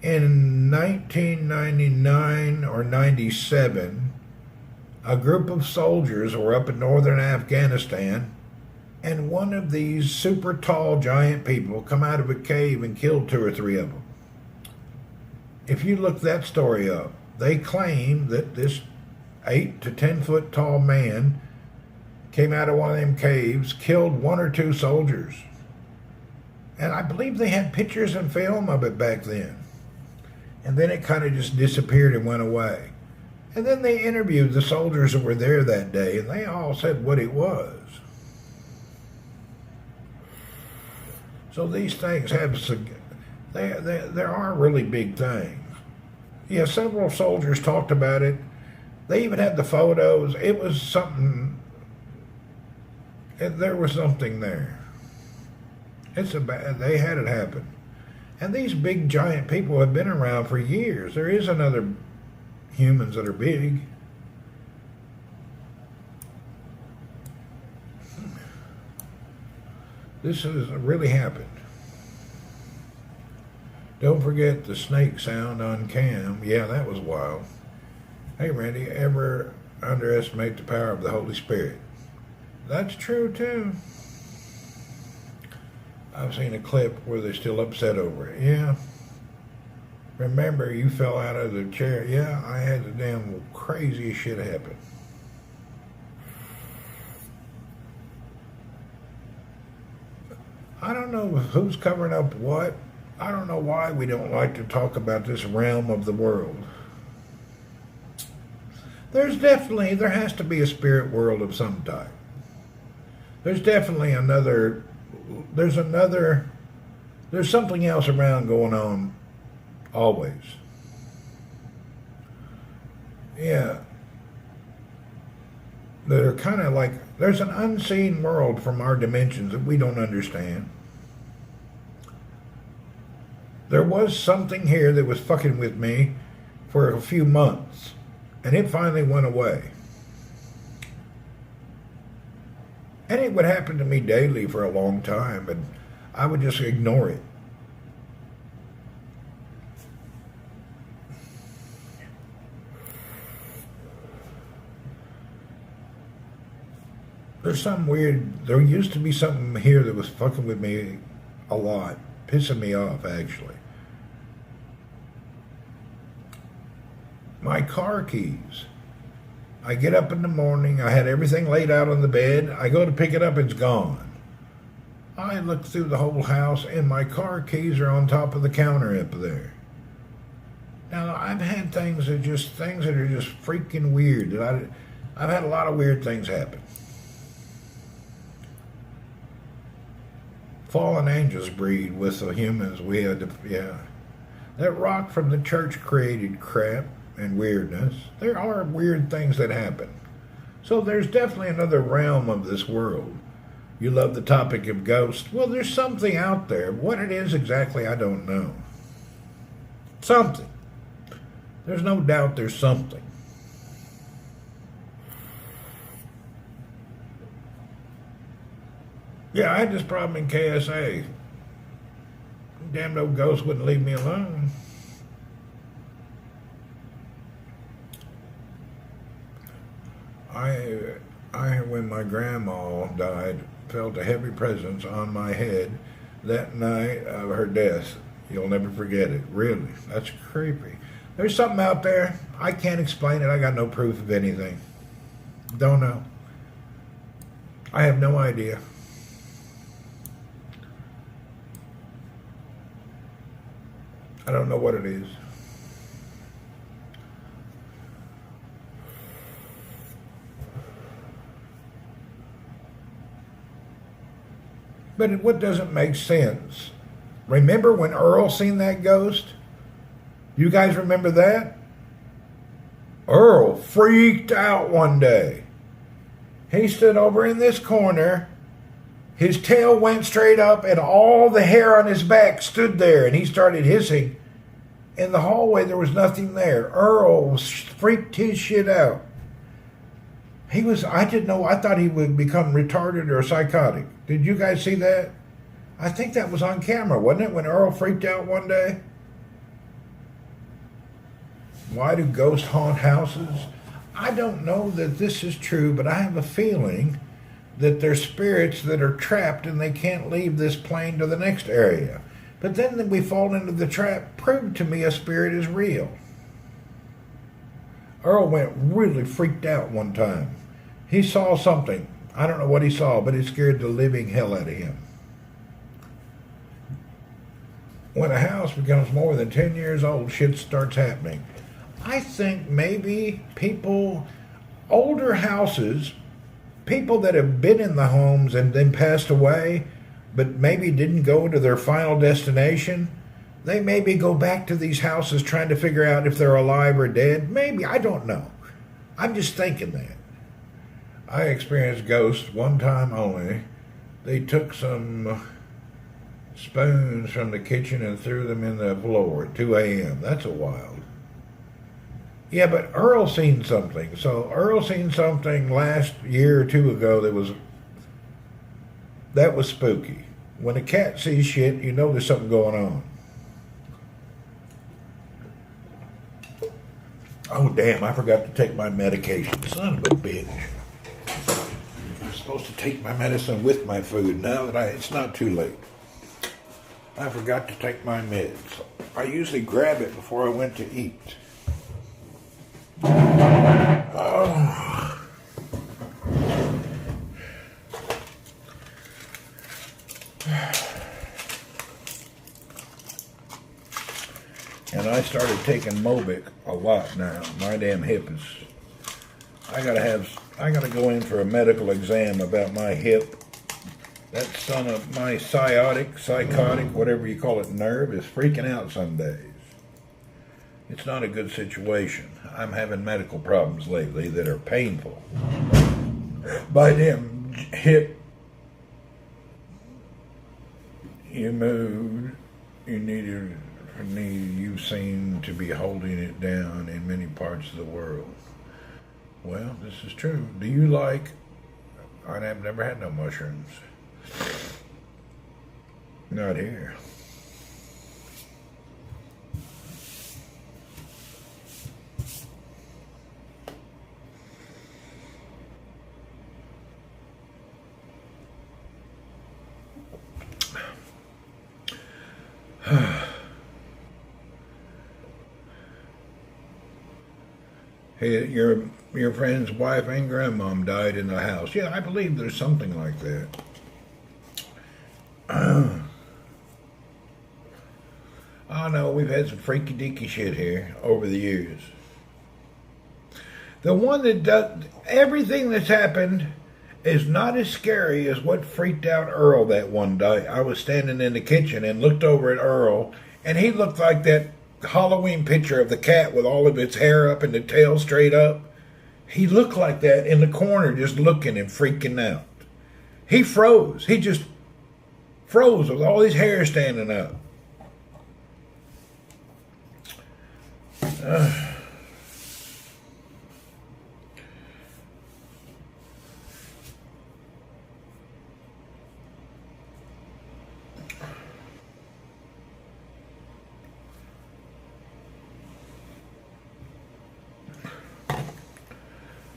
In 1999 or 97, a group of soldiers were up in northern Afghanistan, and one of these super tall giant people come out of a cave and killed 2 or 3 of them. If you look that story up, they claim that this 8 to 10 foot tall man came out of one of them caves, killed 1 or 2 soldiers. And I believe they had pictures and film of it back then. And then it kind of just disappeared and went away. And then they interviewed the soldiers that were there that day, and they all said what it was. So these things have, there are really big things. Yeah, several soldiers talked about it. They even had the photos. It was something, there was something there. They had it happen. And these big giant people have been around for years. There is another humans that are big. This has really happened. Don't forget the snake sound on cam. Yeah, that was wild. Hey, Randy, ever underestimate the power of the Holy Spirit? That's true, too. I've seen a clip where they're still upset over it. Yeah. Remember, you fell out of the chair. Yeah, I had the damn craziest shit happen. I don't know who's covering up what. I don't know why we don't like to talk about this realm of the world. There has to be a spirit world of some type. There's definitely there's something else around going on always. Yeah. That are kind of like, there's an unseen world from our dimensions that we don't understand. There was something here that was fucking with me for a few months, and it finally went away. And it would happen to me daily for a long time, and I would just ignore it. There used to be something here that was fucking with me a lot, pissing me off actually. My car keys. I get up in the morning, I had everything laid out on the bed, I go to pick it up, it's gone. I look through the whole house and my car keys are on top of the counter up there. Now I've had things that are just freaking weird. I've had a lot of weird things happen. Fallen angels breed with the humans. We had to, yeah. That rock from the church created crap and weirdness. There are weird things that happen. So there's definitely another realm of this world. You love the topic of ghosts. Well, there's something out there. What it is exactly, I don't know. Something. There's no doubt there's something. Yeah, I had this problem in KSA. Damn no ghost wouldn't leave me alone. When my grandma died, felt a heavy presence on my head that night of her death. You'll never forget it. Really, that's creepy. There's something out there. I can't explain it. I got no proof of anything. Don't know. I have no idea. I don't know what it is. But what doesn't make sense? Remember when Earl seen that ghost? You guys remember that? Earl freaked out one day. He stood over in this corner. His tail went straight up and all the hair on his back stood there, and he started hissing. In the hallway, there was nothing there. Earl freaked his shit out. I didn't know, I thought he would become retarded or psychotic. Did you guys see that? I think that was on camera, wasn't it, when Earl freaked out one day? Why do ghosts haunt houses? I don't know that this is true, but I have a feeling that there's spirits that are trapped and they can't leave this plane to the next area. But then we fall into the trap. Prove to me a spirit is real. Earl went really freaked out one time. He saw something. I don't know what he saw, but it scared the living hell out of him. When a house becomes more than 10 years old, shit starts happening. I think maybe older houses, people that have been in the homes and then passed away, but maybe didn't go to their final destination, they maybe go back to these houses trying to figure out if they're alive or dead. Maybe, I don't know. I'm just thinking that. I experienced ghosts one time only. They took some spoons from the kitchen and threw them in the floor at 2 a.m. That's a wild. Yeah, but Earl seen something. So Earl seen something last year or two ago that was spooky. When a cat sees shit, you know there's something going on. Oh, damn, I forgot to take my medication. Son of a bitch. I'm supposed to take my medicine with my food now that it's not too late. I forgot to take my meds. I usually grab it before I went to eat. Oh. And I started taking Mobic a lot now. My damn hip is... I gotta go in for a medical exam about my hip. That son of my psychotic, whatever you call it, nerve is freaking out some days. It's not a good situation. I'm having medical problems lately that are painful. My damn hip, you moved, you seem to be holding it down in many parts of the world. Well, this is true. Do you like, I've never had no mushrooms. Not here. Hey, your friend's wife and grandmom died in the house. Yeah, I believe there's something like that. Oh no, we've had some freaky deaky shit here over the years. The one that does everything that's happened is not as scary as what freaked out Earl that one day. I was standing in the kitchen and looked over at Earl, and he looked like that Halloween picture of the cat with all of its hair up and the tail straight up. He looked like that in the corner just looking and freaking out. He froze. He just froze with all his hair standing up.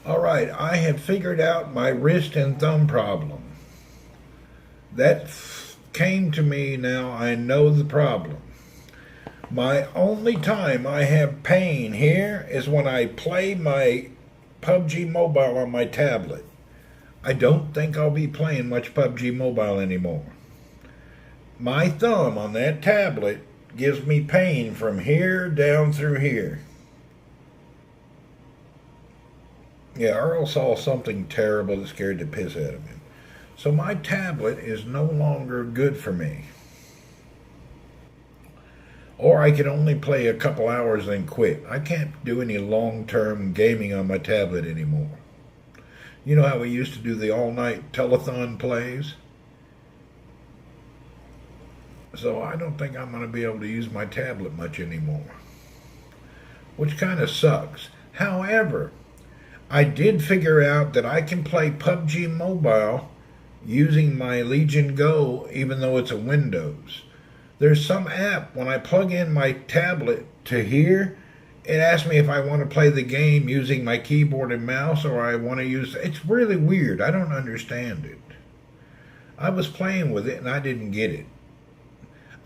All right, I have figured out my wrist and thumb problem. That came to me now. I know the problem. My only time I have pain here is when I play my PUBG Mobile on my tablet. I don't think I'll be playing much PUBG Mobile anymore. My thumb on that tablet gives me pain from here down through here. Yeah, Earl saw something terrible that scared the piss out of him. So my tablet is no longer good for me. Or I can only play a couple hours and quit. I can't do any long-term gaming on my tablet anymore. You know how we used to do the all-night telethon plays? So I don't think I'm going to be able to use my tablet much anymore. Which kind of sucks. However, I did figure out that I can play PUBG Mobile using my Legion Go even though it's a Windows. There's some app, when I plug in my tablet to here, it asks me if I want to play the game using my keyboard and mouse or I want to use... It's really weird. I don't understand it. I was playing with it and I didn't get it.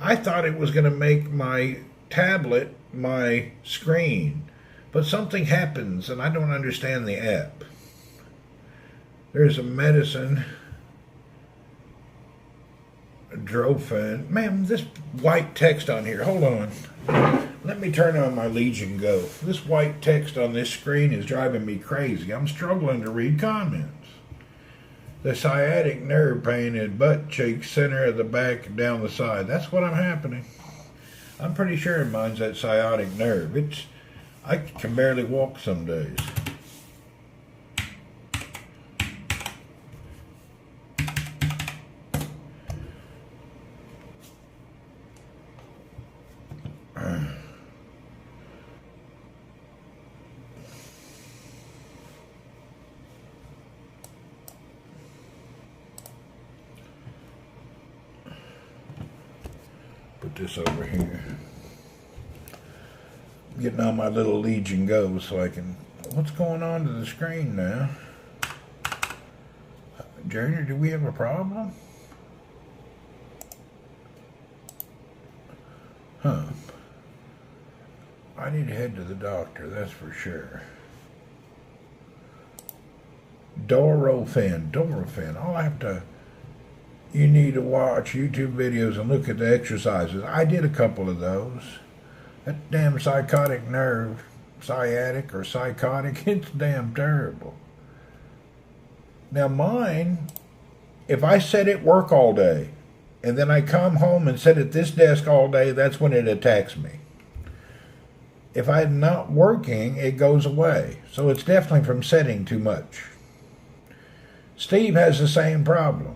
I thought it was going to make my tablet my screen, but something happens and I don't understand the app. There's a medicine... Drofen. Man, this white text on here. Hold on. Let me turn on my Legion Go. This white text on this screen is driving me crazy. I'm struggling to read comments. The sciatic nerve pain in butt cheek, center of the back, and down the side. That's what I'm happening. I'm pretty sure mine's that sciatic nerve. I can barely walk some days. Put this over here. Getting on my little Legion Go so I can... What's going on to the screen now? Junior, do we have a problem? I need to head to the doctor, that's for sure. Dorofin. You need to watch YouTube videos and look at the exercises. I did a couple of those. That damn psychotic nerve, sciatic or psychotic, it's damn terrible. Now mine, if I sit at work all day, and then I come home and sit at this desk all day, that's when it attacks me. If I'm not working, it goes away. So it's definitely from sitting too much. Steve has the same problem.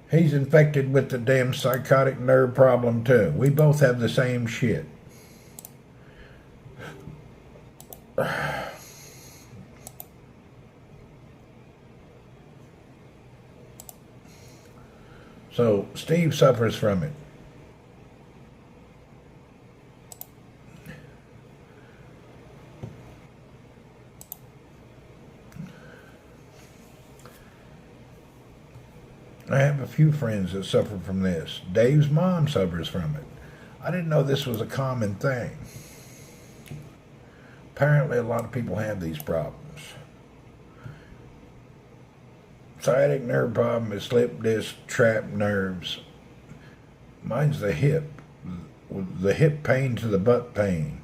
He's infected with the damn psychotic nerve problem too. We both have the same shit. So Steve suffers from it. I have a few friends that suffer from this. Dave's mom suffers from it. I didn't know this was a common thing. Apparently a lot of people have these problems. Sciatic nerve problem is slip disc trapped nerves. Mine's the hip. The hip pain to the butt pain.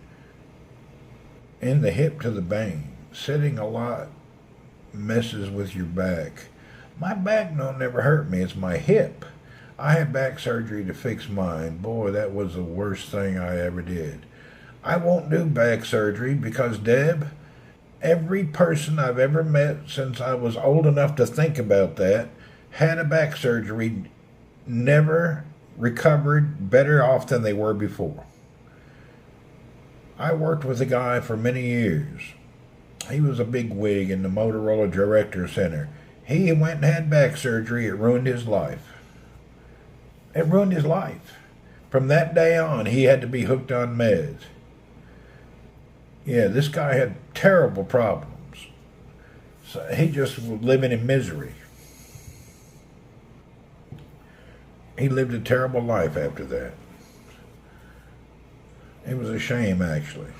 And the hip to the bane. Sitting a lot messes with your back. My back don't never hurt me. It's my hip. I had back surgery to fix mine. Boy, that was the worst thing I ever did. I won't do back surgery because, Deb, every person I've ever met since I was old enough to think about that had a back surgery, never recovered better off than they were before. I worked with a guy for many years. He was a big wig in the Motorola Director Center. He went and had back surgery. It ruined his life. It ruined his life. From that day on, he had to be hooked on meds. Yeah, this guy had terrible problems. So he just was living in misery. He lived a terrible life after that. It was a shame, actually.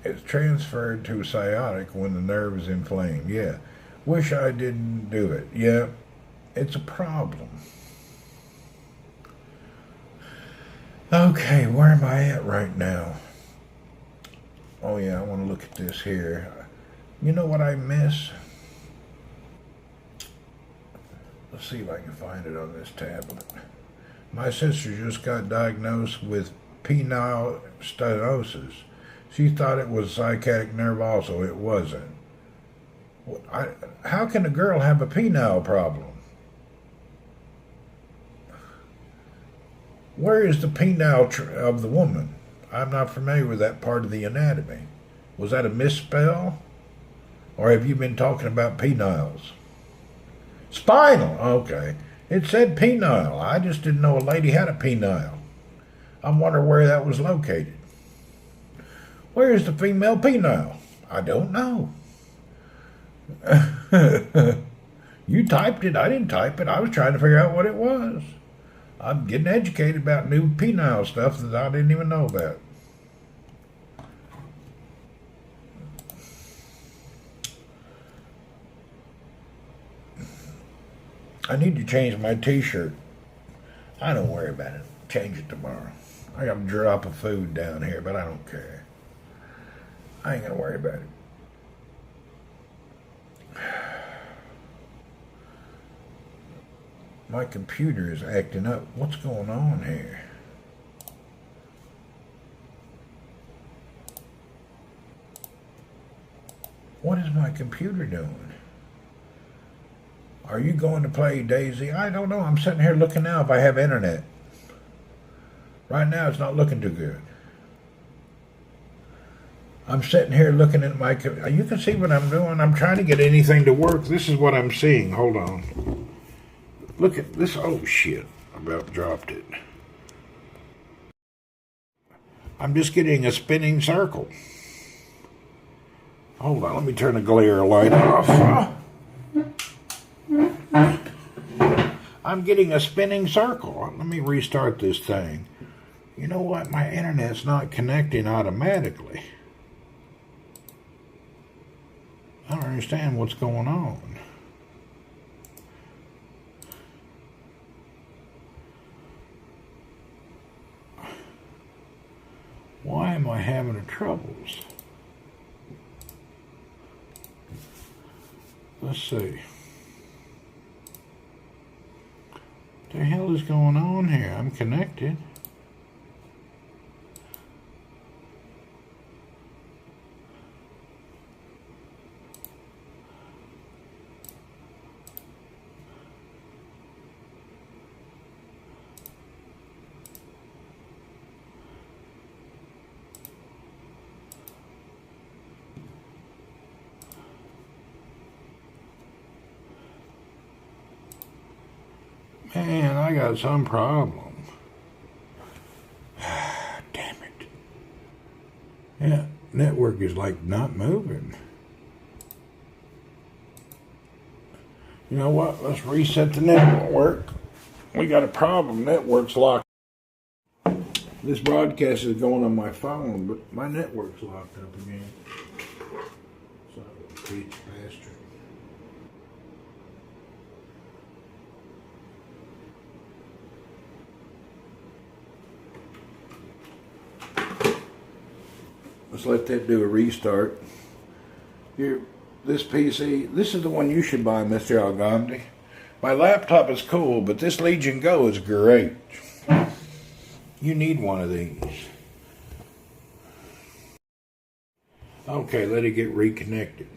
It's transferred to sciatic when the nerve is inflamed. Yeah. Wish I didn't do it. Yeah. It's a problem. Okay, where am I at right now? Oh yeah, I want to look at this here. You know what I miss? Let's see if I can find it on this tablet. My sister just got diagnosed with penile stenosis. She thought it was sciatic nerve also. It wasn't. How can a girl have a penile problem? Where is the penile of the woman? I'm not familiar with that part of the anatomy. Was that a misspell? Or have you been talking about peniles? Spinal, okay. It said penile. I just didn't know a lady had a penile. I'm wondering where that was located. Where is the female penile? I don't know. You typed it. I didn't type it. I was trying to figure out what it was. I'm getting educated about new penile stuff that I didn't even know about. I need to change my t-shirt. I don't worry about it. Change it tomorrow. I got a drop of food down here, but I don't care. I ain't gonna worry about it. My computer is acting up. What's going on here? What is my computer doing? Are you going to play Daisy? I don't know. I'm sitting here looking now if I have internet. Right now it's not looking too good. I'm sitting here looking at my... You can see what I'm doing. I'm trying to get anything to work. This is what I'm seeing. Hold on. Look at this. Oh, shit. I about dropped it. I'm just getting a spinning circle. Hold on. Let me turn the glare light off. I I'm getting a spinning circle. Let me restart this thing. You know what? My internet's not connecting automatically. I don't understand what's going on. Why am I having troubles? Let's see. What the hell is going on here? I'm connected. Man, I got some problem. Damn it. Yeah, network is like not moving. You know what? Let's reset the network. We got a problem. Network's locked. This broadcast is going on my phone, but my network's locked up again. Son of a bitch bastard. Let's let that do a restart. Here, this PC, this is the one you should buy, Mr. Algandi. My laptop is cool, but this Legion Go is great. You need one of these. Okay, let it get reconnected.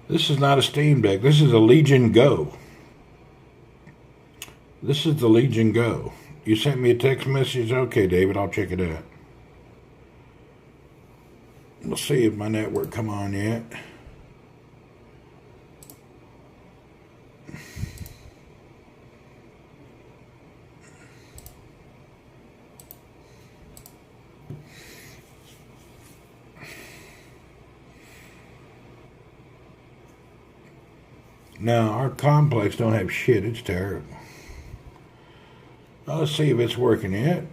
This is not a Steam Deck. This is a Legion Go. This is the Legion Go. You sent me a text message? Okay, David, I'll check it out. We'll see if my network come on yet. Now, our complex don't have shit. It's terrible. Let's see if it's working yet.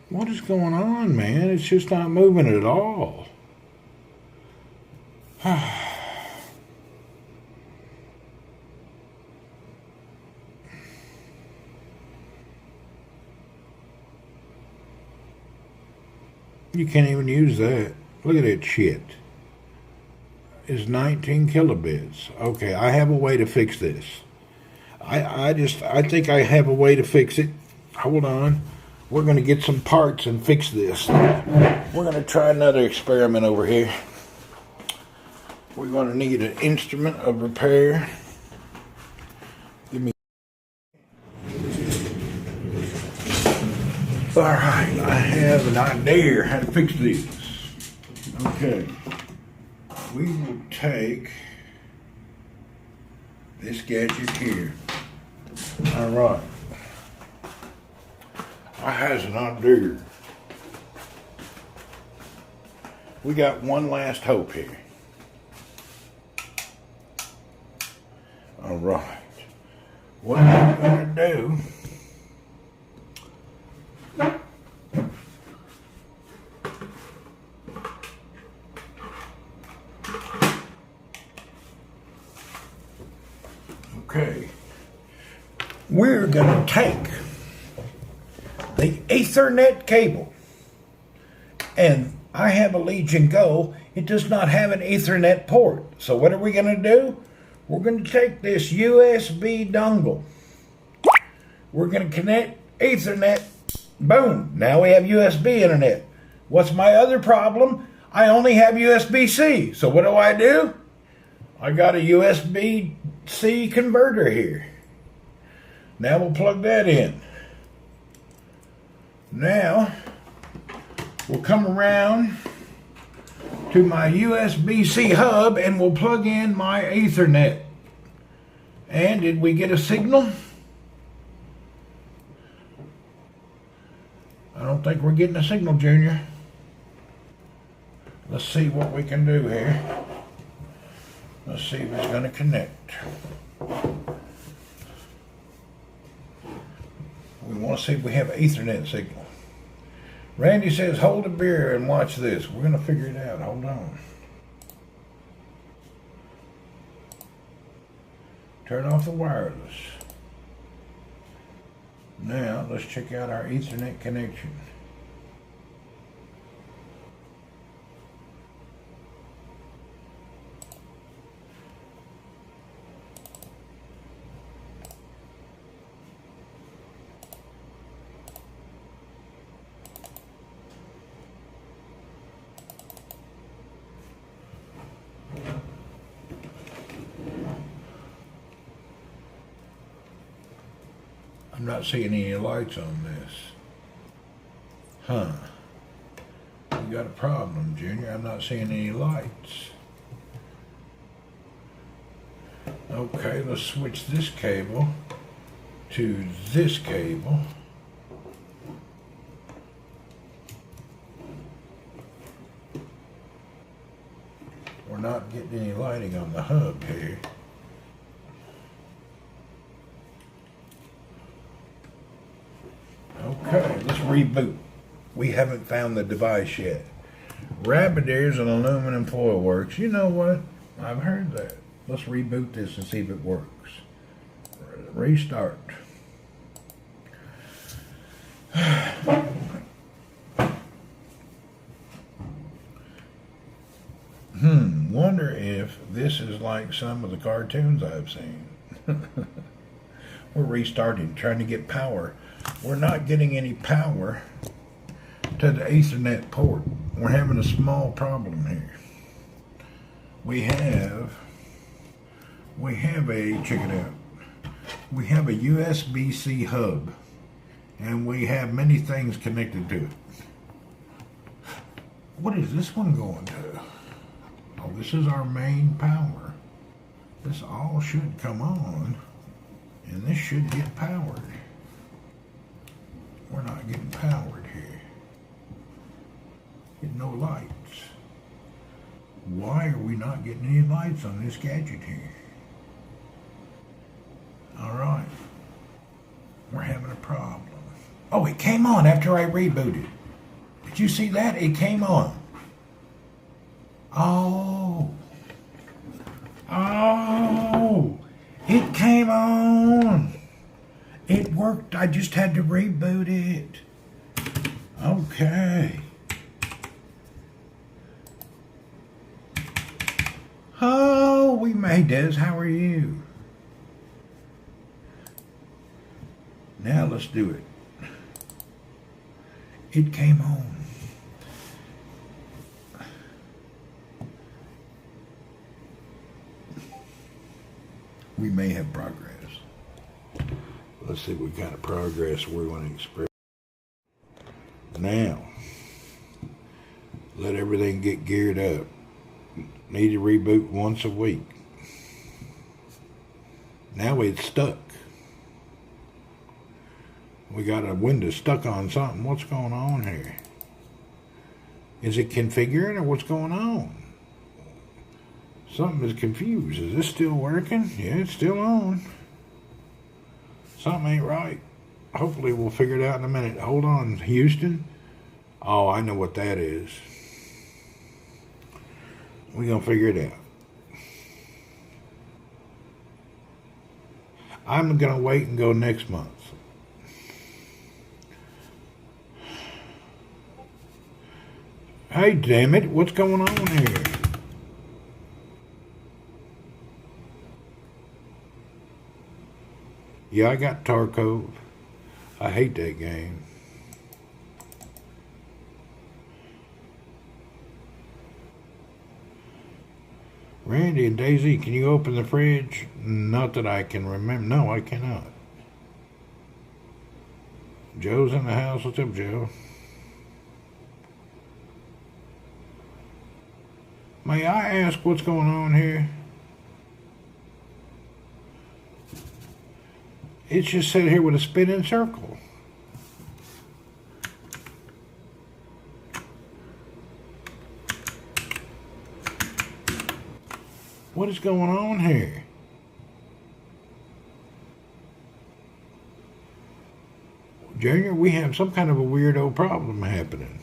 What is going on, man? It's just not moving at all. You can't even use that. Look at that shit. It's 19 kilobits. Okay, I have a way to fix this. I think I have a way to fix it. Hold on. We're going to get some parts and fix this. We're going to try another experiment over here. We're going to need an instrument of repair. Give me. Alright, I have an idea how to fix this. Okay. We will take this gadget here. Alright. I has an idea. We got one last hope here. All right. What I'm going to do okay. We're going to take the Ethernet cable, and I have a Legion Go. It does not have an Ethernet port. So what are we going to do? We're going to take this USB dongle. We're going to connect Ethernet. Boom. Now we have USB internet. What's my other problem? I only have USB-C. So what do? I got a USB-C converter here. Now we'll plug that in. Now we'll come around to my USB-C hub and we'll plug in my Ethernet. And did we get a signal? I don't think we're getting a signal, Junior. Let's see what we can do here. Let's see if it's going to connect. We want to see if we have an Ethernet signal. Randy says, hold a beer and watch this. We're going to figure it out. Hold on. Turn off the wireless. Now, let's check out our Ethernet connection. I'm not seeing any lights on this. Huh. You got a problem, Junior. I'm not seeing any lights. Okay, let's switch this cable to this cable. We're not getting any lighting on the hub here. Okay, let's reboot. We haven't found the device yet. Rabbit ears and aluminum foil works. You know what? I've heard that. Let's reboot this and see if it works. Restart. Wonder if this is like some of the cartoons I've seen. We're restarting, trying to get power. We're not getting any power to the Ethernet port. We're having a small problem here. We have check it out. We have a USB-C hub, and we have many things connected to it. What is this one going to? Oh, this is our main power. This all should come on, and this should get powered. We're not getting powered here. Get no lights. Why are we not getting any lights on this gadget here? All right. We're having a problem. Oh, it came on after I rebooted. Did you see that? It came on. Oh. Oh. It came on. It worked. I just had to reboot it. Okay. Oh, we made this. How are you? Now let's do it. It came on. We may have progress. Let's see what kind of progress we're going to express. Now, let everything get geared up. Need to reboot once a week. Now it's stuck. We got a window stuck on something. What's going on here? Is it configured or what's going on? Something is confused. Is this still working? Yeah, it's still on. Something ain't right. Hopefully we'll figure it out in a minute. Hold on, Houston. Oh, I know what that is. We're going to figure it out. I'm going to wait and go next month. Hey, damn it, what's going on here? Yeah, I got Tarkov. I hate that game. Randy and Daisy, can you open the fridge? Not that I can remember. No, I cannot. Joe's in the house. What's up, Joe? May I ask what's going on here? It's just sitting here with a spinning circle. What is going on here? Junior, we have some kind of a weirdo problem happening.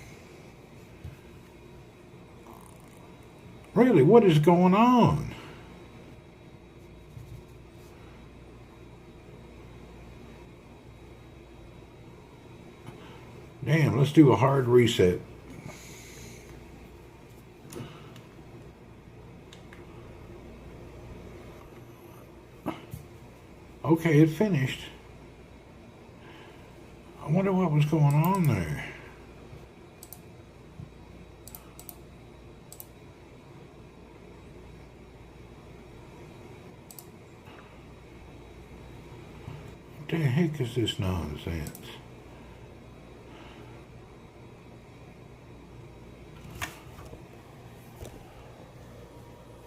Really, what is going on? Damn, let's do a hard reset. Okay, it finished. I wonder what was going on there. What the heck is this nonsense?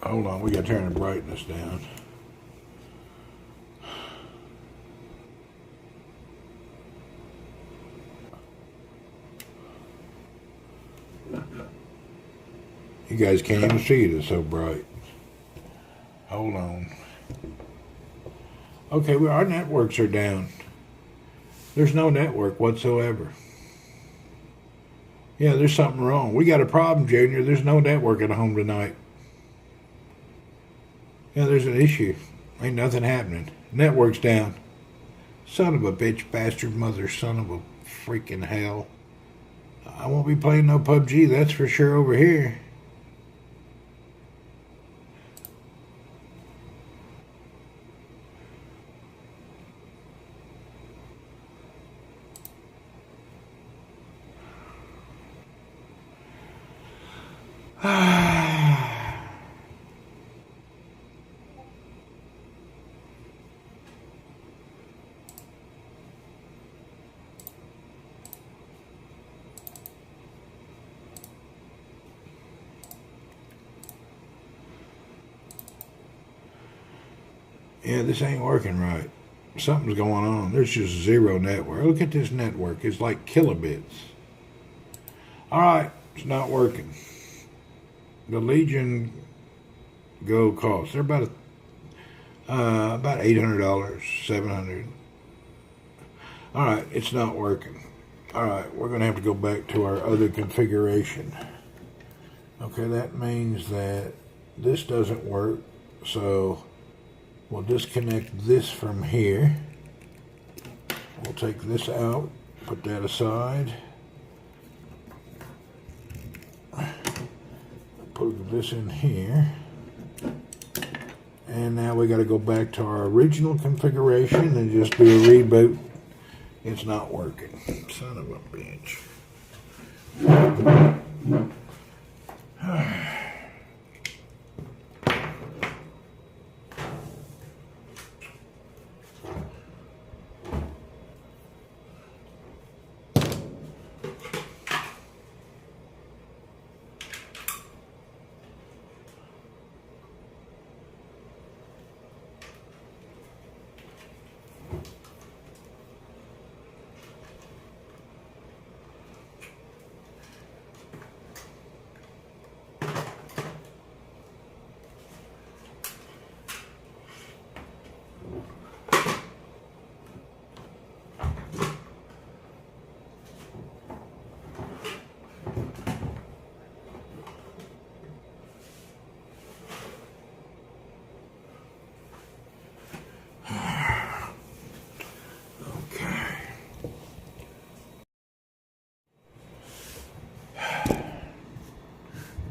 Hold on, we gotta turn the brightness down. You guys can't even see it, it's so bright. Hold on. Okay, well, our networks are down. There's no network whatsoever. Yeah, there's something wrong. We got a problem, Junior. There's no network at home tonight. Yeah, there's an issue. Ain't nothing happening. Network's down. Son of a bitch, bastard, mother, son of a freaking hell. I won't be playing no PUBG, that's for sure over here. Yeah, this ain't working right. Something's going on. There's just zero network. Look at this network. It's like kilobits. All right, it's not working. The Legion Go cost. They're about $800, $700. All right, it's not working. All right, we're gonna have to go back to our other configuration. Okay, that means that this doesn't work. So we'll disconnect this from here. We'll take this out, put that aside. Put this in here. And now we got to go back to our original configuration and just do a reboot. It's not working. Son of a bitch.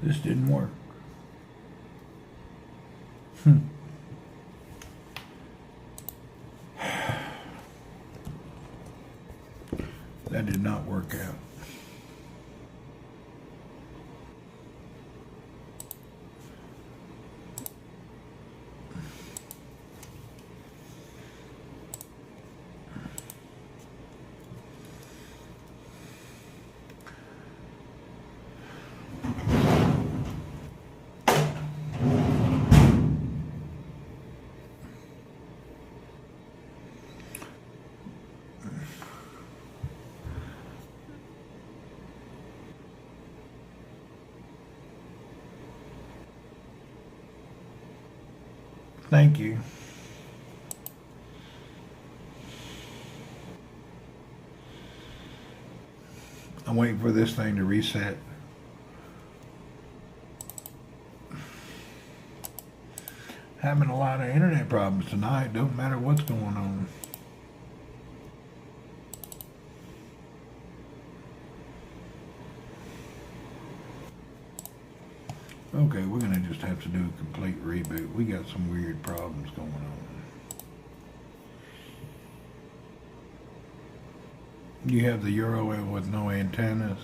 This didn't work. That did not work out. Thank you. I'm waiting for this thing to reset. Having a lot of internet problems tonight. Don't matter what's going on. Okay, we're going to just have to do a complete reboot. We got some weird problems going on. You have the Euro with no antennas.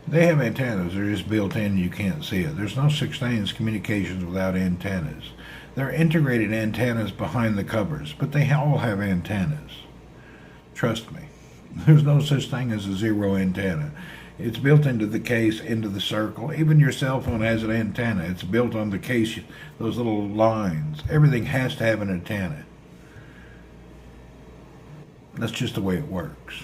They have antennas. They're just built in. You can't see it. There's no such thing as communications without antennas. They're integrated antennas behind the covers, but they all have antennas. Trust me. There's no such thing as a zero antenna. It's built into the case, into the circle. Even your cell phone has an antenna. It's built on the case, those little lines. Everything has to have an antenna. That's just the way it works.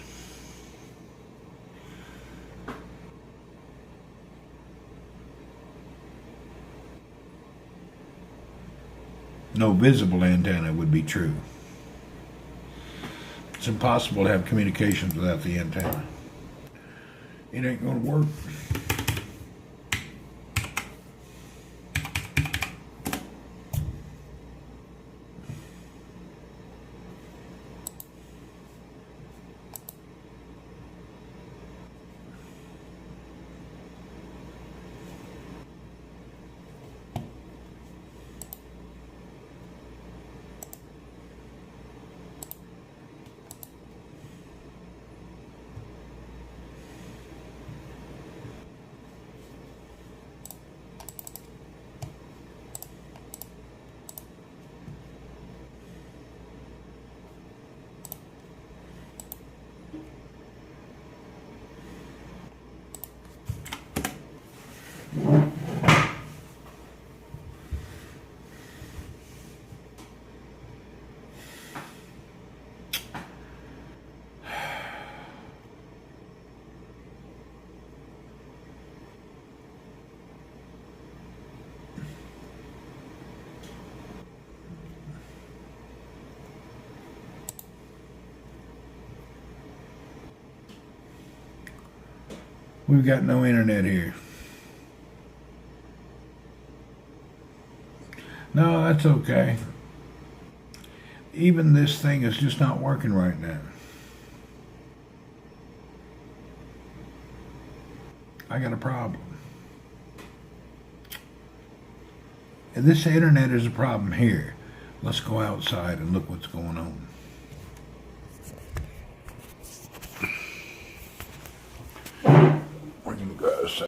No visible antenna would be true. It's impossible to have communications without the antenna. It ain't gonna work. We've got no internet here. No, that's okay. Even this thing is just not working right now. I got a problem. And this internet is a problem here. Let's go outside and look what's going on. We're gonna go outside.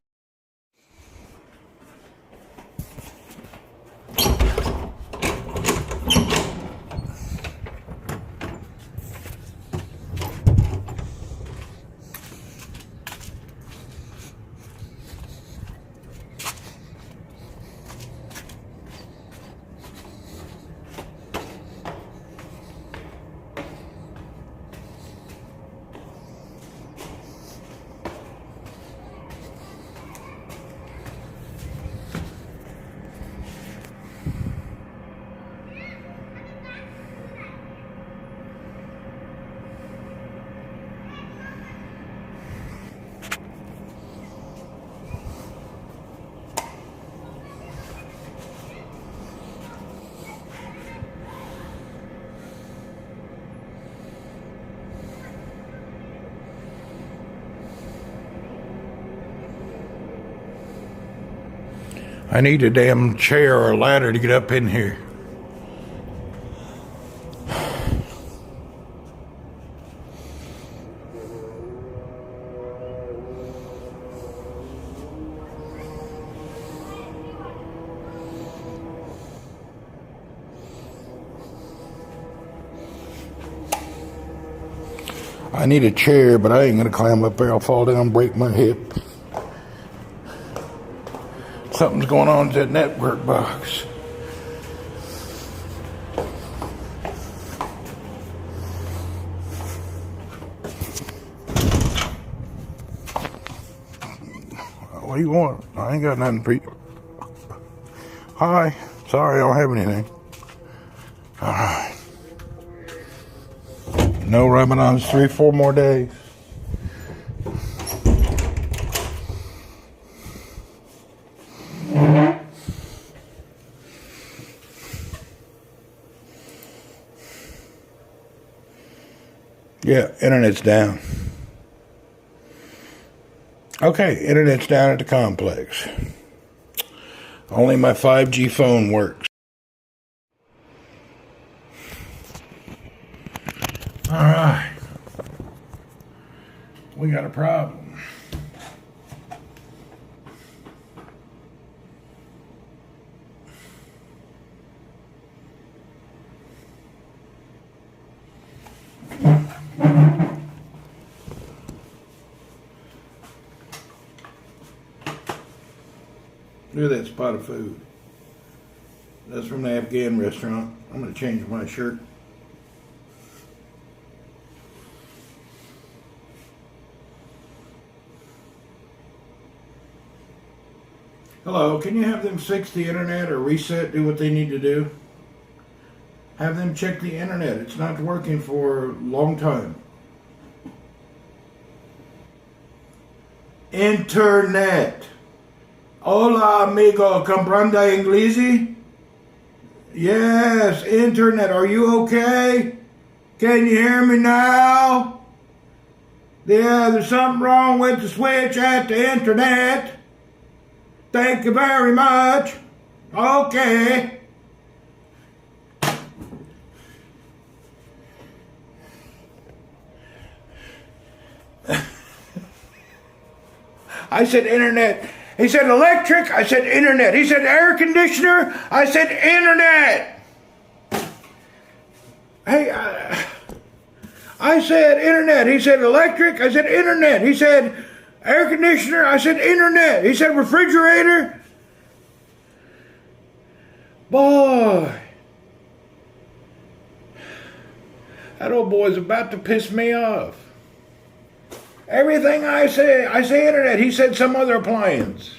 I need a damn chair or a ladder to get up in here. I need a chair, but I ain't gonna climb up there. I'll fall down and break my hip. Something's going on with that network box. What do you want? I ain't got nothing for you. Hi. Sorry, I don't have anything. All right. No Ramadan's 3-4 more days. Yeah, internet's down. Okay, internet's down at the complex. Only my 5G phone works. All right. We got a problem. Look at that spot of food. That's from the Afghan restaurant. I'm going to change my shirt. Hello, can you have them fix the internet or reset, do what they need to do? Have them check the internet. It's not working for a long time. Internet. Hola, amigo. Comprende inglés? Yes, internet. Are you okay? Can you hear me now? Yeah, there's something wrong with the switch at the internet. Thank you very much. Okay. I said internet. He said electric. I said internet. He said air conditioner. I said internet. Hey, I said internet. He said electric. I said internet. He said air conditioner. I said internet. He said refrigerator. Boy, that old boy's about to piss me off. Everything I say internet. He said some other appliance.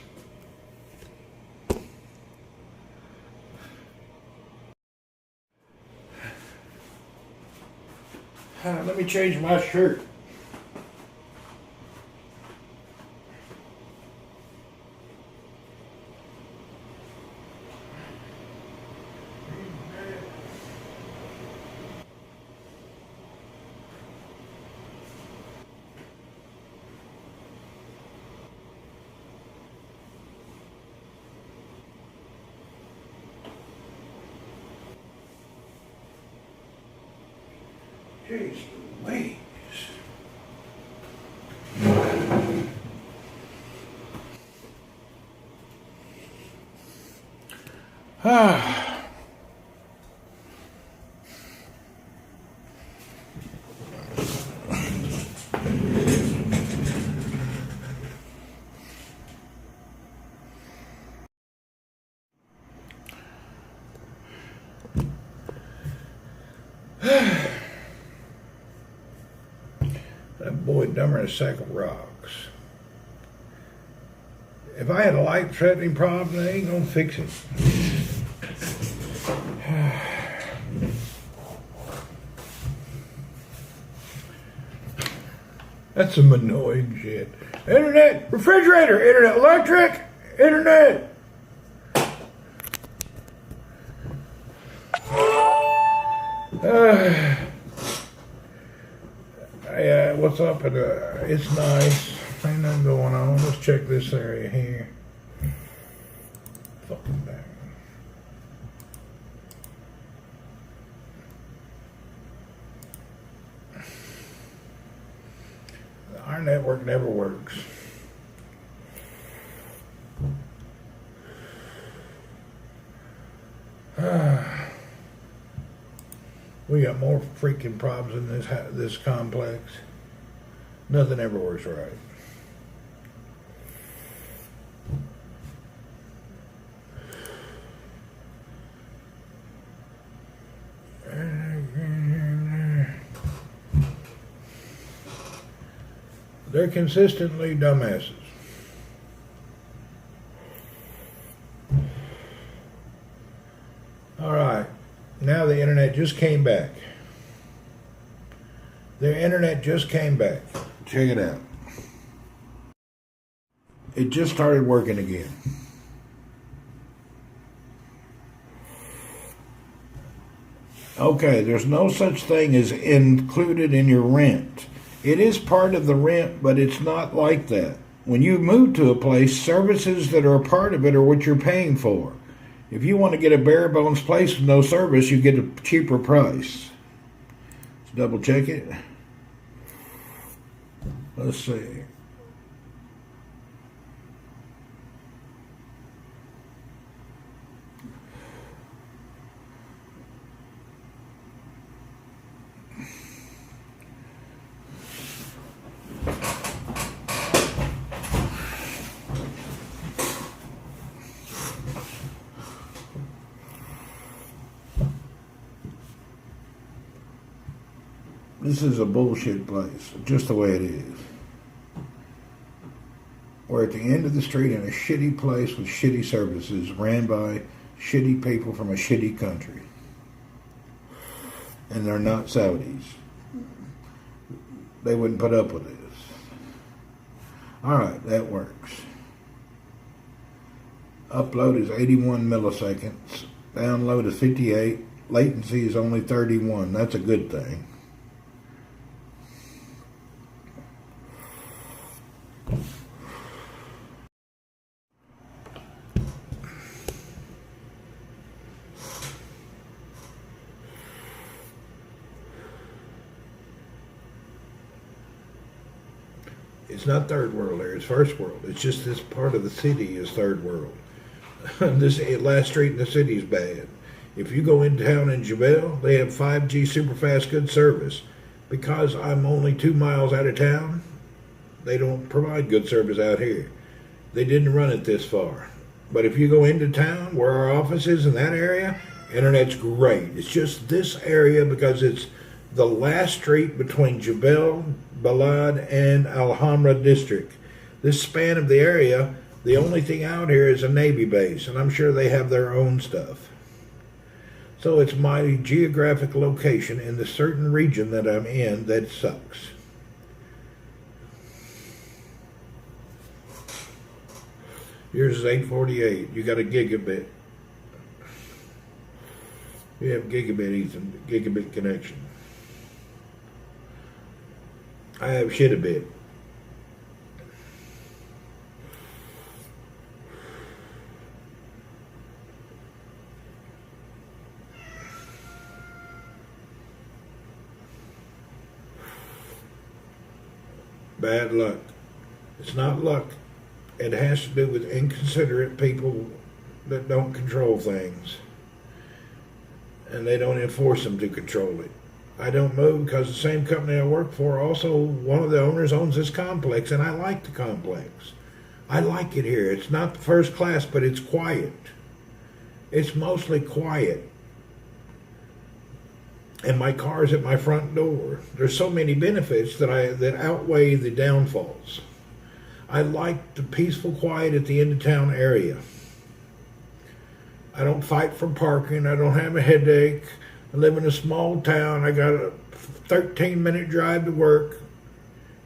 Let me change my shirt. Jeez Louise. That boy dumber than a sack of rocks. If I had a life-threatening problem, they ain't gonna fix it. That's some annoying shit. Internet, refrigerator, internet, electric, internet. Yeah, what's up? It's nice. Ain't nothing going on. Let's check this area here. fucking thing. Our network never works. We got more freaking problems in this complex. Nothing ever works right. They're consistently dumbasses. All right. Now the internet just came back. The internet just came back. Check it out. It just started working again. Okay, there's no such thing as included in your rent. It is part of the rent, but it's not like that. When you move to a place, services that are a part of it are what you're paying for. If you want to get a bare bones place with no service, you get a cheaper price. Let's double check it. Let's see. This is a bullshit place, just the way it is. We're at the end of the street in a shitty place with shitty services ran by shitty people from a shitty country. And they're not Saudis. They wouldn't put up with this. Alright, that works. Upload is 81 milliseconds. Download is 58. Latency is only 31. That's a good thing. It's not third world there, it's first world. It's just this part of the city is third world. This last street in the city is bad. If you go in town in Jebel, they have 5G super fast good service. Because I'm only 2 miles out of town, they don't provide good service out here. They didn't run it this far. But if you go into town, where our office is in that area, internet's great. It's just this area because it's the last street between Jebel, Balad, and Alhambra district. This span of the area, the only thing out here is a Navy base, and I'm sure they have their own stuff. So it's my geographic location in the certain region that I'm in that sucks. Yours is 848. You got a gigabit. You have gigabit connection. I have shit a bit. Bad luck. It's not luck. It has to do with inconsiderate people that don't control things. And they don't enforce them to control it. I don't move because the same company I work for, also one of the owners owns this complex, and I like the complex. I like it here. It's not the first class, but it's quiet. It's mostly quiet. And my car's at my front door. There's so many benefits that outweigh the downfalls. I like the peaceful quiet at the end of town area. I don't fight for parking. I don't have a headache. I live in a small town. I got a 13-minute drive to work.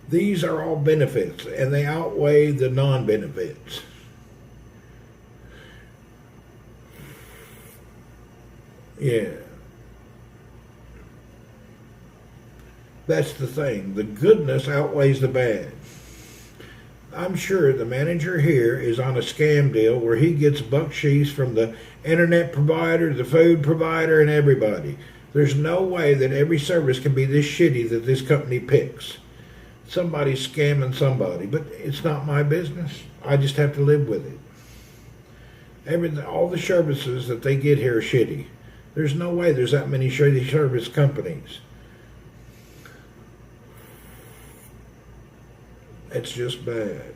These are all benefits, and they outweigh the non-benefits. Yeah. That's the thing. The goodness outweighs the bad. I'm sure the manager here is on a scam deal where he gets bucksheesh from the internet provider, the food provider, and everybody. There's no way that every service can be this shitty that this company picks. Somebody's scamming somebody, but it's not my business. I just have to live with it. All the services that they get here are shitty. There's no way there's that many shitty service companies. It's just bad.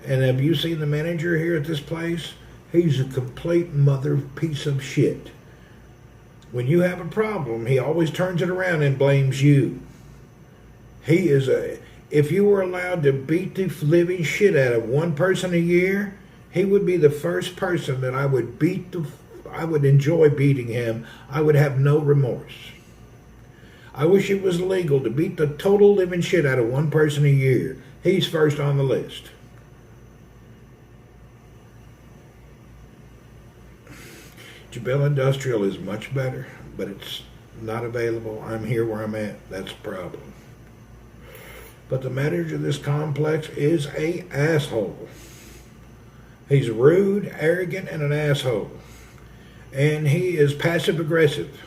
And have you seen the manager here at this place? He's a complete mother piece of shit. When you have a problem, he always turns it around and blames you. He is if you were allowed to beat the living shit out of one person a year, he would be the first person that I would I would enjoy beating him. I would have no remorse. I wish it was legal to beat the total living shit out of one person a year. He's first on the list. Jabell Industrial is much better, but it's not available. I'm here where I'm at. That's the problem. But the manager of this complex is a asshole. He's rude, arrogant, and an asshole. And he is passive aggressive.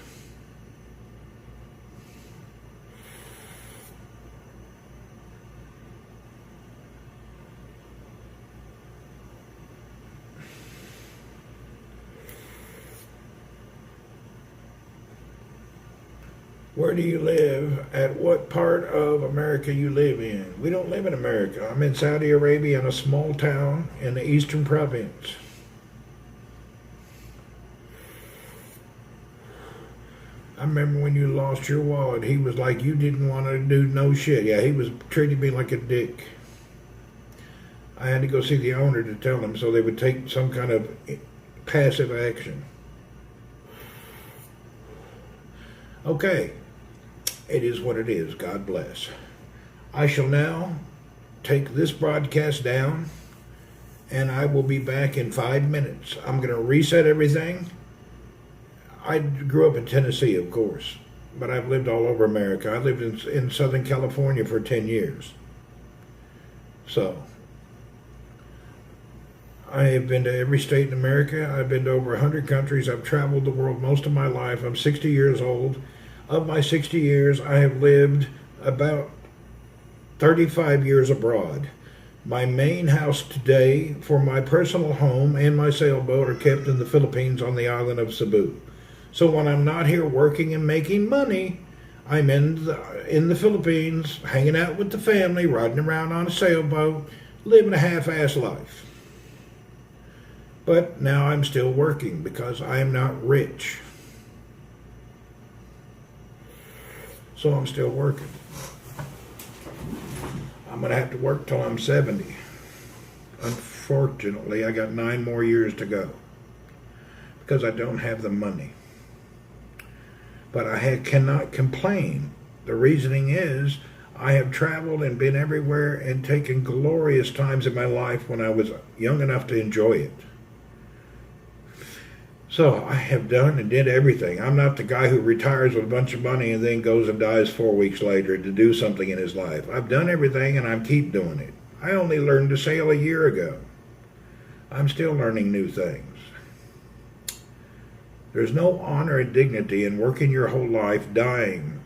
Where do you live? At what part of America you live in? We don't live in America. I'm in Saudi Arabia in a small town in the eastern province. I remember when you lost your wallet, he was like, you didn't want to do no shit. Yeah, he was treating me like a dick. I had to go see the owner to tell him so they would take some kind of passive action. Okay. It is what it is. God bless. I shall now take this broadcast down, and I will be back in 5 minutes. I'm going to reset everything. I grew up in Tennessee, of course, but I've lived all over America. I lived in Southern California for 10 years. So, I have been to every state in America. I've been to over 100 countries. I've traveled the world most of my life. I'm 60 years old. Of my 60 years, I have lived about 35 years abroad. My main house today for my personal home and my sailboat are kept in the Philippines on the island of Cebu. So when I'm not here working and making money, I'm in the Philippines, hanging out with the family, riding around on a sailboat, living a half-ass life. But now I'm still working because I am not rich. So I'm still working. I'm going to have to work till I'm 70. Unfortunately, I got 9 more years to go because I don't have the money. But I cannot complain. The reasoning is I have traveled and been everywhere and taken glorious times in my life when I was young enough to enjoy it. So I have done and did everything. I'm not the guy who retires with a bunch of money and then goes and dies 4 weeks later to do something in his life. I've done everything and I keep doing it. I only learned to sail a year ago. I'm still learning new things. There's no honor and dignity in working your whole life, dying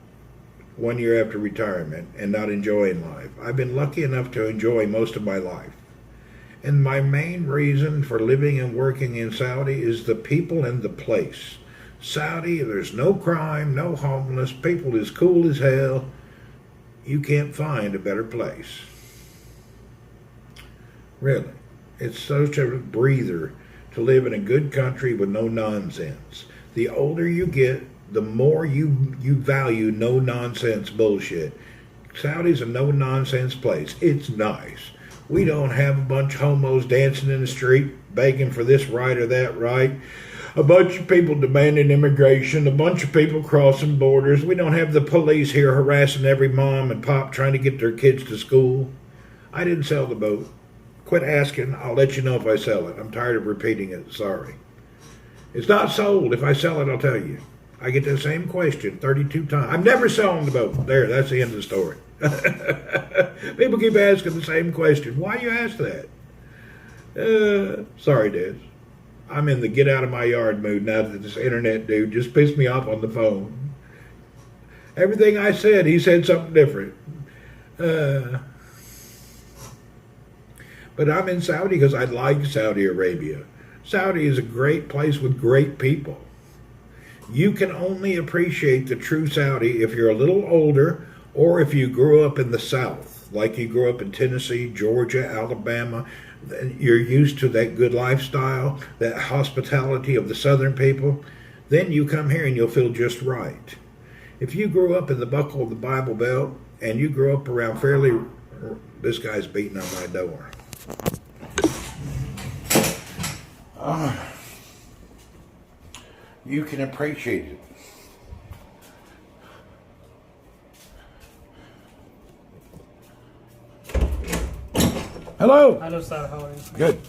1 year after retirement, and not enjoying life. I've been lucky enough to enjoy most of my life. And my main reason for living and working in Saudi is the people and the place. Saudi, there's no crime, no homeless, people as cool as hell. You can't find a better place. Really. It's such a breather to live in a good country with no nonsense. The older you get, the more you value no-nonsense bullshit. Saudi's a no-nonsense place. It's nice. We don't have a bunch of homos dancing in the street, begging for this right or that right. A bunch of people demanding immigration, a bunch of people crossing borders. We don't have the police here harassing every mom and pop trying to get their kids to school. I didn't sell the boat. Quit asking. I'll let you know if I sell it. I'm tired of repeating it. Sorry. It's not sold. If I sell it, I'll tell you. I get the same question 32 times. I'm never selling the boat. There, that's the end of the story. People keep asking the same question. Why you ask that? Sorry, Des. I'm in the get out of my yard mood now that this internet dude just pissed me off on the phone. Everything I said, he said something different. But I'm in Saudi because I like Saudi Arabia. Saudi is a great place with great people. You can only appreciate the true Saudi if you're a little older or if you grew up in the South, like you grew up in Tennessee, Georgia, Alabama. You're used to that good lifestyle, that hospitality of the Southern people. Then you come here and you'll feel just right. If you grew up in the buckle of the Bible Belt and you grew up around fairly... This guy's beating on my door. You can appreciate it. Hello. Hello, sir. How are you? Good.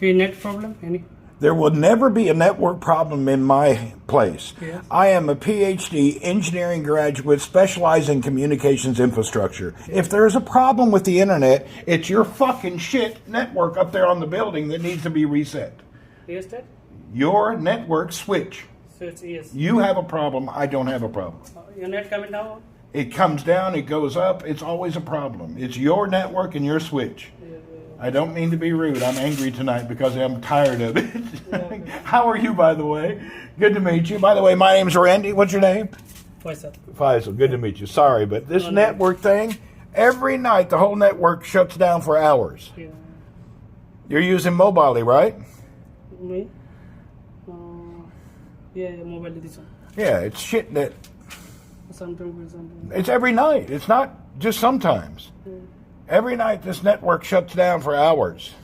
Any net problem? Any? There will never be a network problem in my place. Yes. I am a PhD engineering graduate specializing in communications infrastructure. If there's a problem with the internet, it's your fucking shit network up there on the building that needs to be reset. Yes, Dad? Your network switch. So it's yes. You have a problem, I don't have a problem. Your net coming down? It comes down, it goes up, it's always a problem. It's your network and your switch. I don't mean to be rude. I'm angry tonight because I'm tired of it. How are you, by the way? Good to meet you. By the way, my name's Randy. What's your name? Faisal. Faisal. Good to meet you. Sorry, but this network thing, every night the whole network shuts down for hours. Yeah. You're using Mobile, right? Me? Yeah, mobile this one. Yeah, it's shit that... Sometimes. It's every night. It's not just sometimes. Yeah. Every night this network shuts down for hours.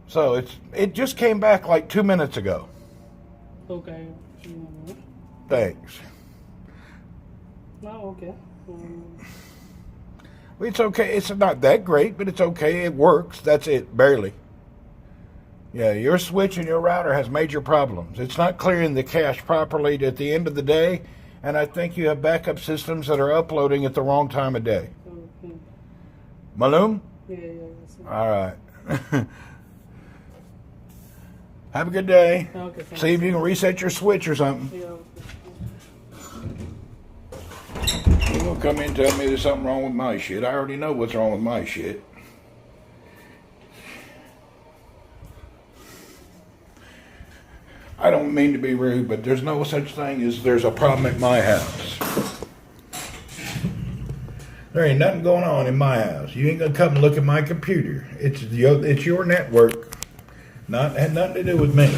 So it just came back like 2 minutes ago. Okay. Thanks. No, okay. It's okay. It's not that great, but it's okay. It works. That's it. Barely. Yeah, your switch and your router has major problems. It's not clearing the cache properly at the end of the day, and I think you have backup systems that are uploading at the wrong time of day. Okay. Maloom? Yeah, yes. All right. Have a good day. Okay, See if you can reset your switch or something. Yeah, You're going to come in and tell me there's something wrong with my shit. I already know what's wrong with my shit. I don't mean to be rude, but there's no such thing as there's a problem at my house. There ain't nothing going on in my house. You ain't gonna come and look at my computer. It's your network. Had nothing to do with me.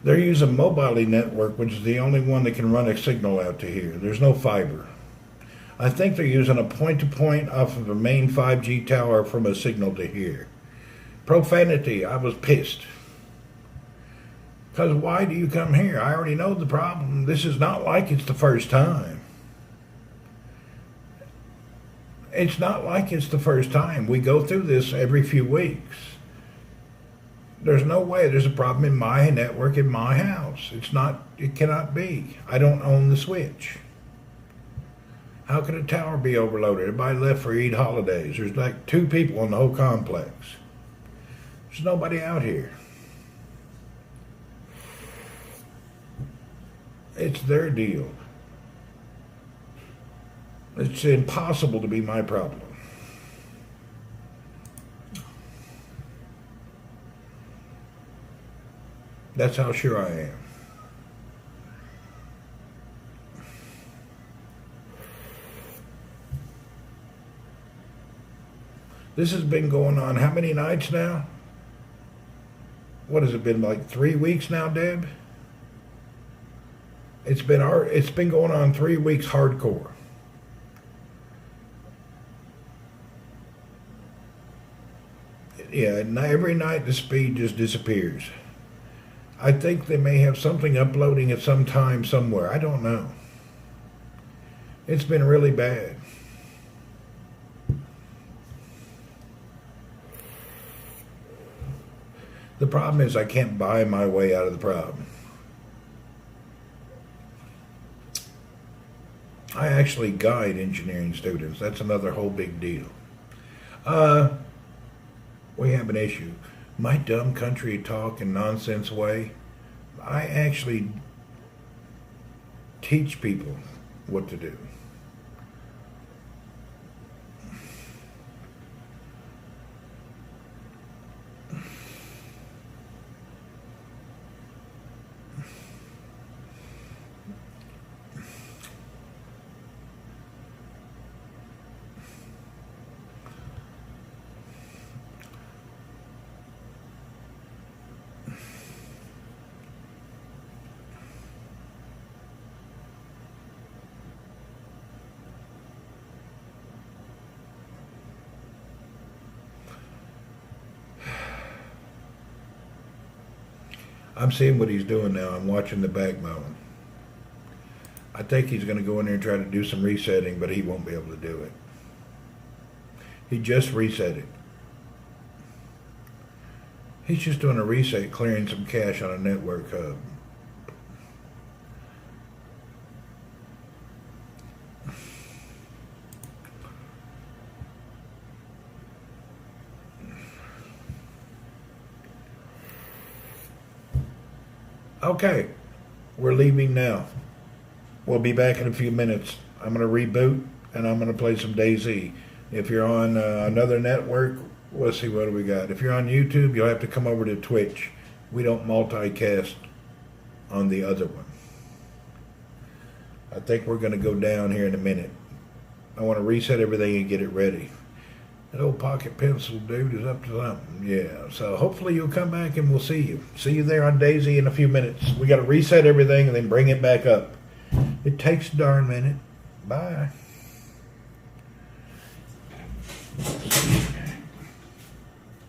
They're using Mobile network, which is the only one that can run a signal out to here. There's no fiber. I think they're using a point-to-point off of a main 5G tower from a signal to here. Profanity, I was pissed. Because why do you come here? I already know the problem. This is not like it's the first time. It's not like it's the first time. We go through this every few weeks. There's no way there's a problem in my network in my house. It cannot be. I don't own the switch. How could a tower be overloaded? Everybody left for Eid holidays. There's like 2 people in the whole complex. There's nobody out here. It's their deal. It's impossible to be my problem. That's how sure I am. This has been going on how many nights now? What has it been, like 3 weeks now, Deb? It's been going on 3 weeks hardcore. Yeah, and every night the speed just disappears. I think they may have something uploading at some time somewhere. I don't know. It's been really bad. problem is I can't buy my way out of the problem. I actually guide engineering students. That's another whole big deal. We have an issue. My dumb country talk and nonsense way, I actually teach people what to do. I'm seeing what he's doing now. I'm watching the backbone. I think he's going to go in there and try to do some resetting, but he won't be able to do it. He just reset it. He's just doing a reset, clearing some cache on a network hub. Okay, we're leaving now. We'll be back in a few minutes. I'm going to reboot and I'm going to play some DayZ. If you're on another network, let's see, what do we got? If you're on YouTube, you'll have to come over to Twitch. We don't multicast on the other one. I think we're going to go down here in a minute. I want to reset everything and get it ready. That old pocket pencil dude is up to something. Yeah, so hopefully you'll come back and we'll see you. See you there on DayZ in a few minutes. We got to reset everything and then bring it back up. It takes a darn minute. Bye.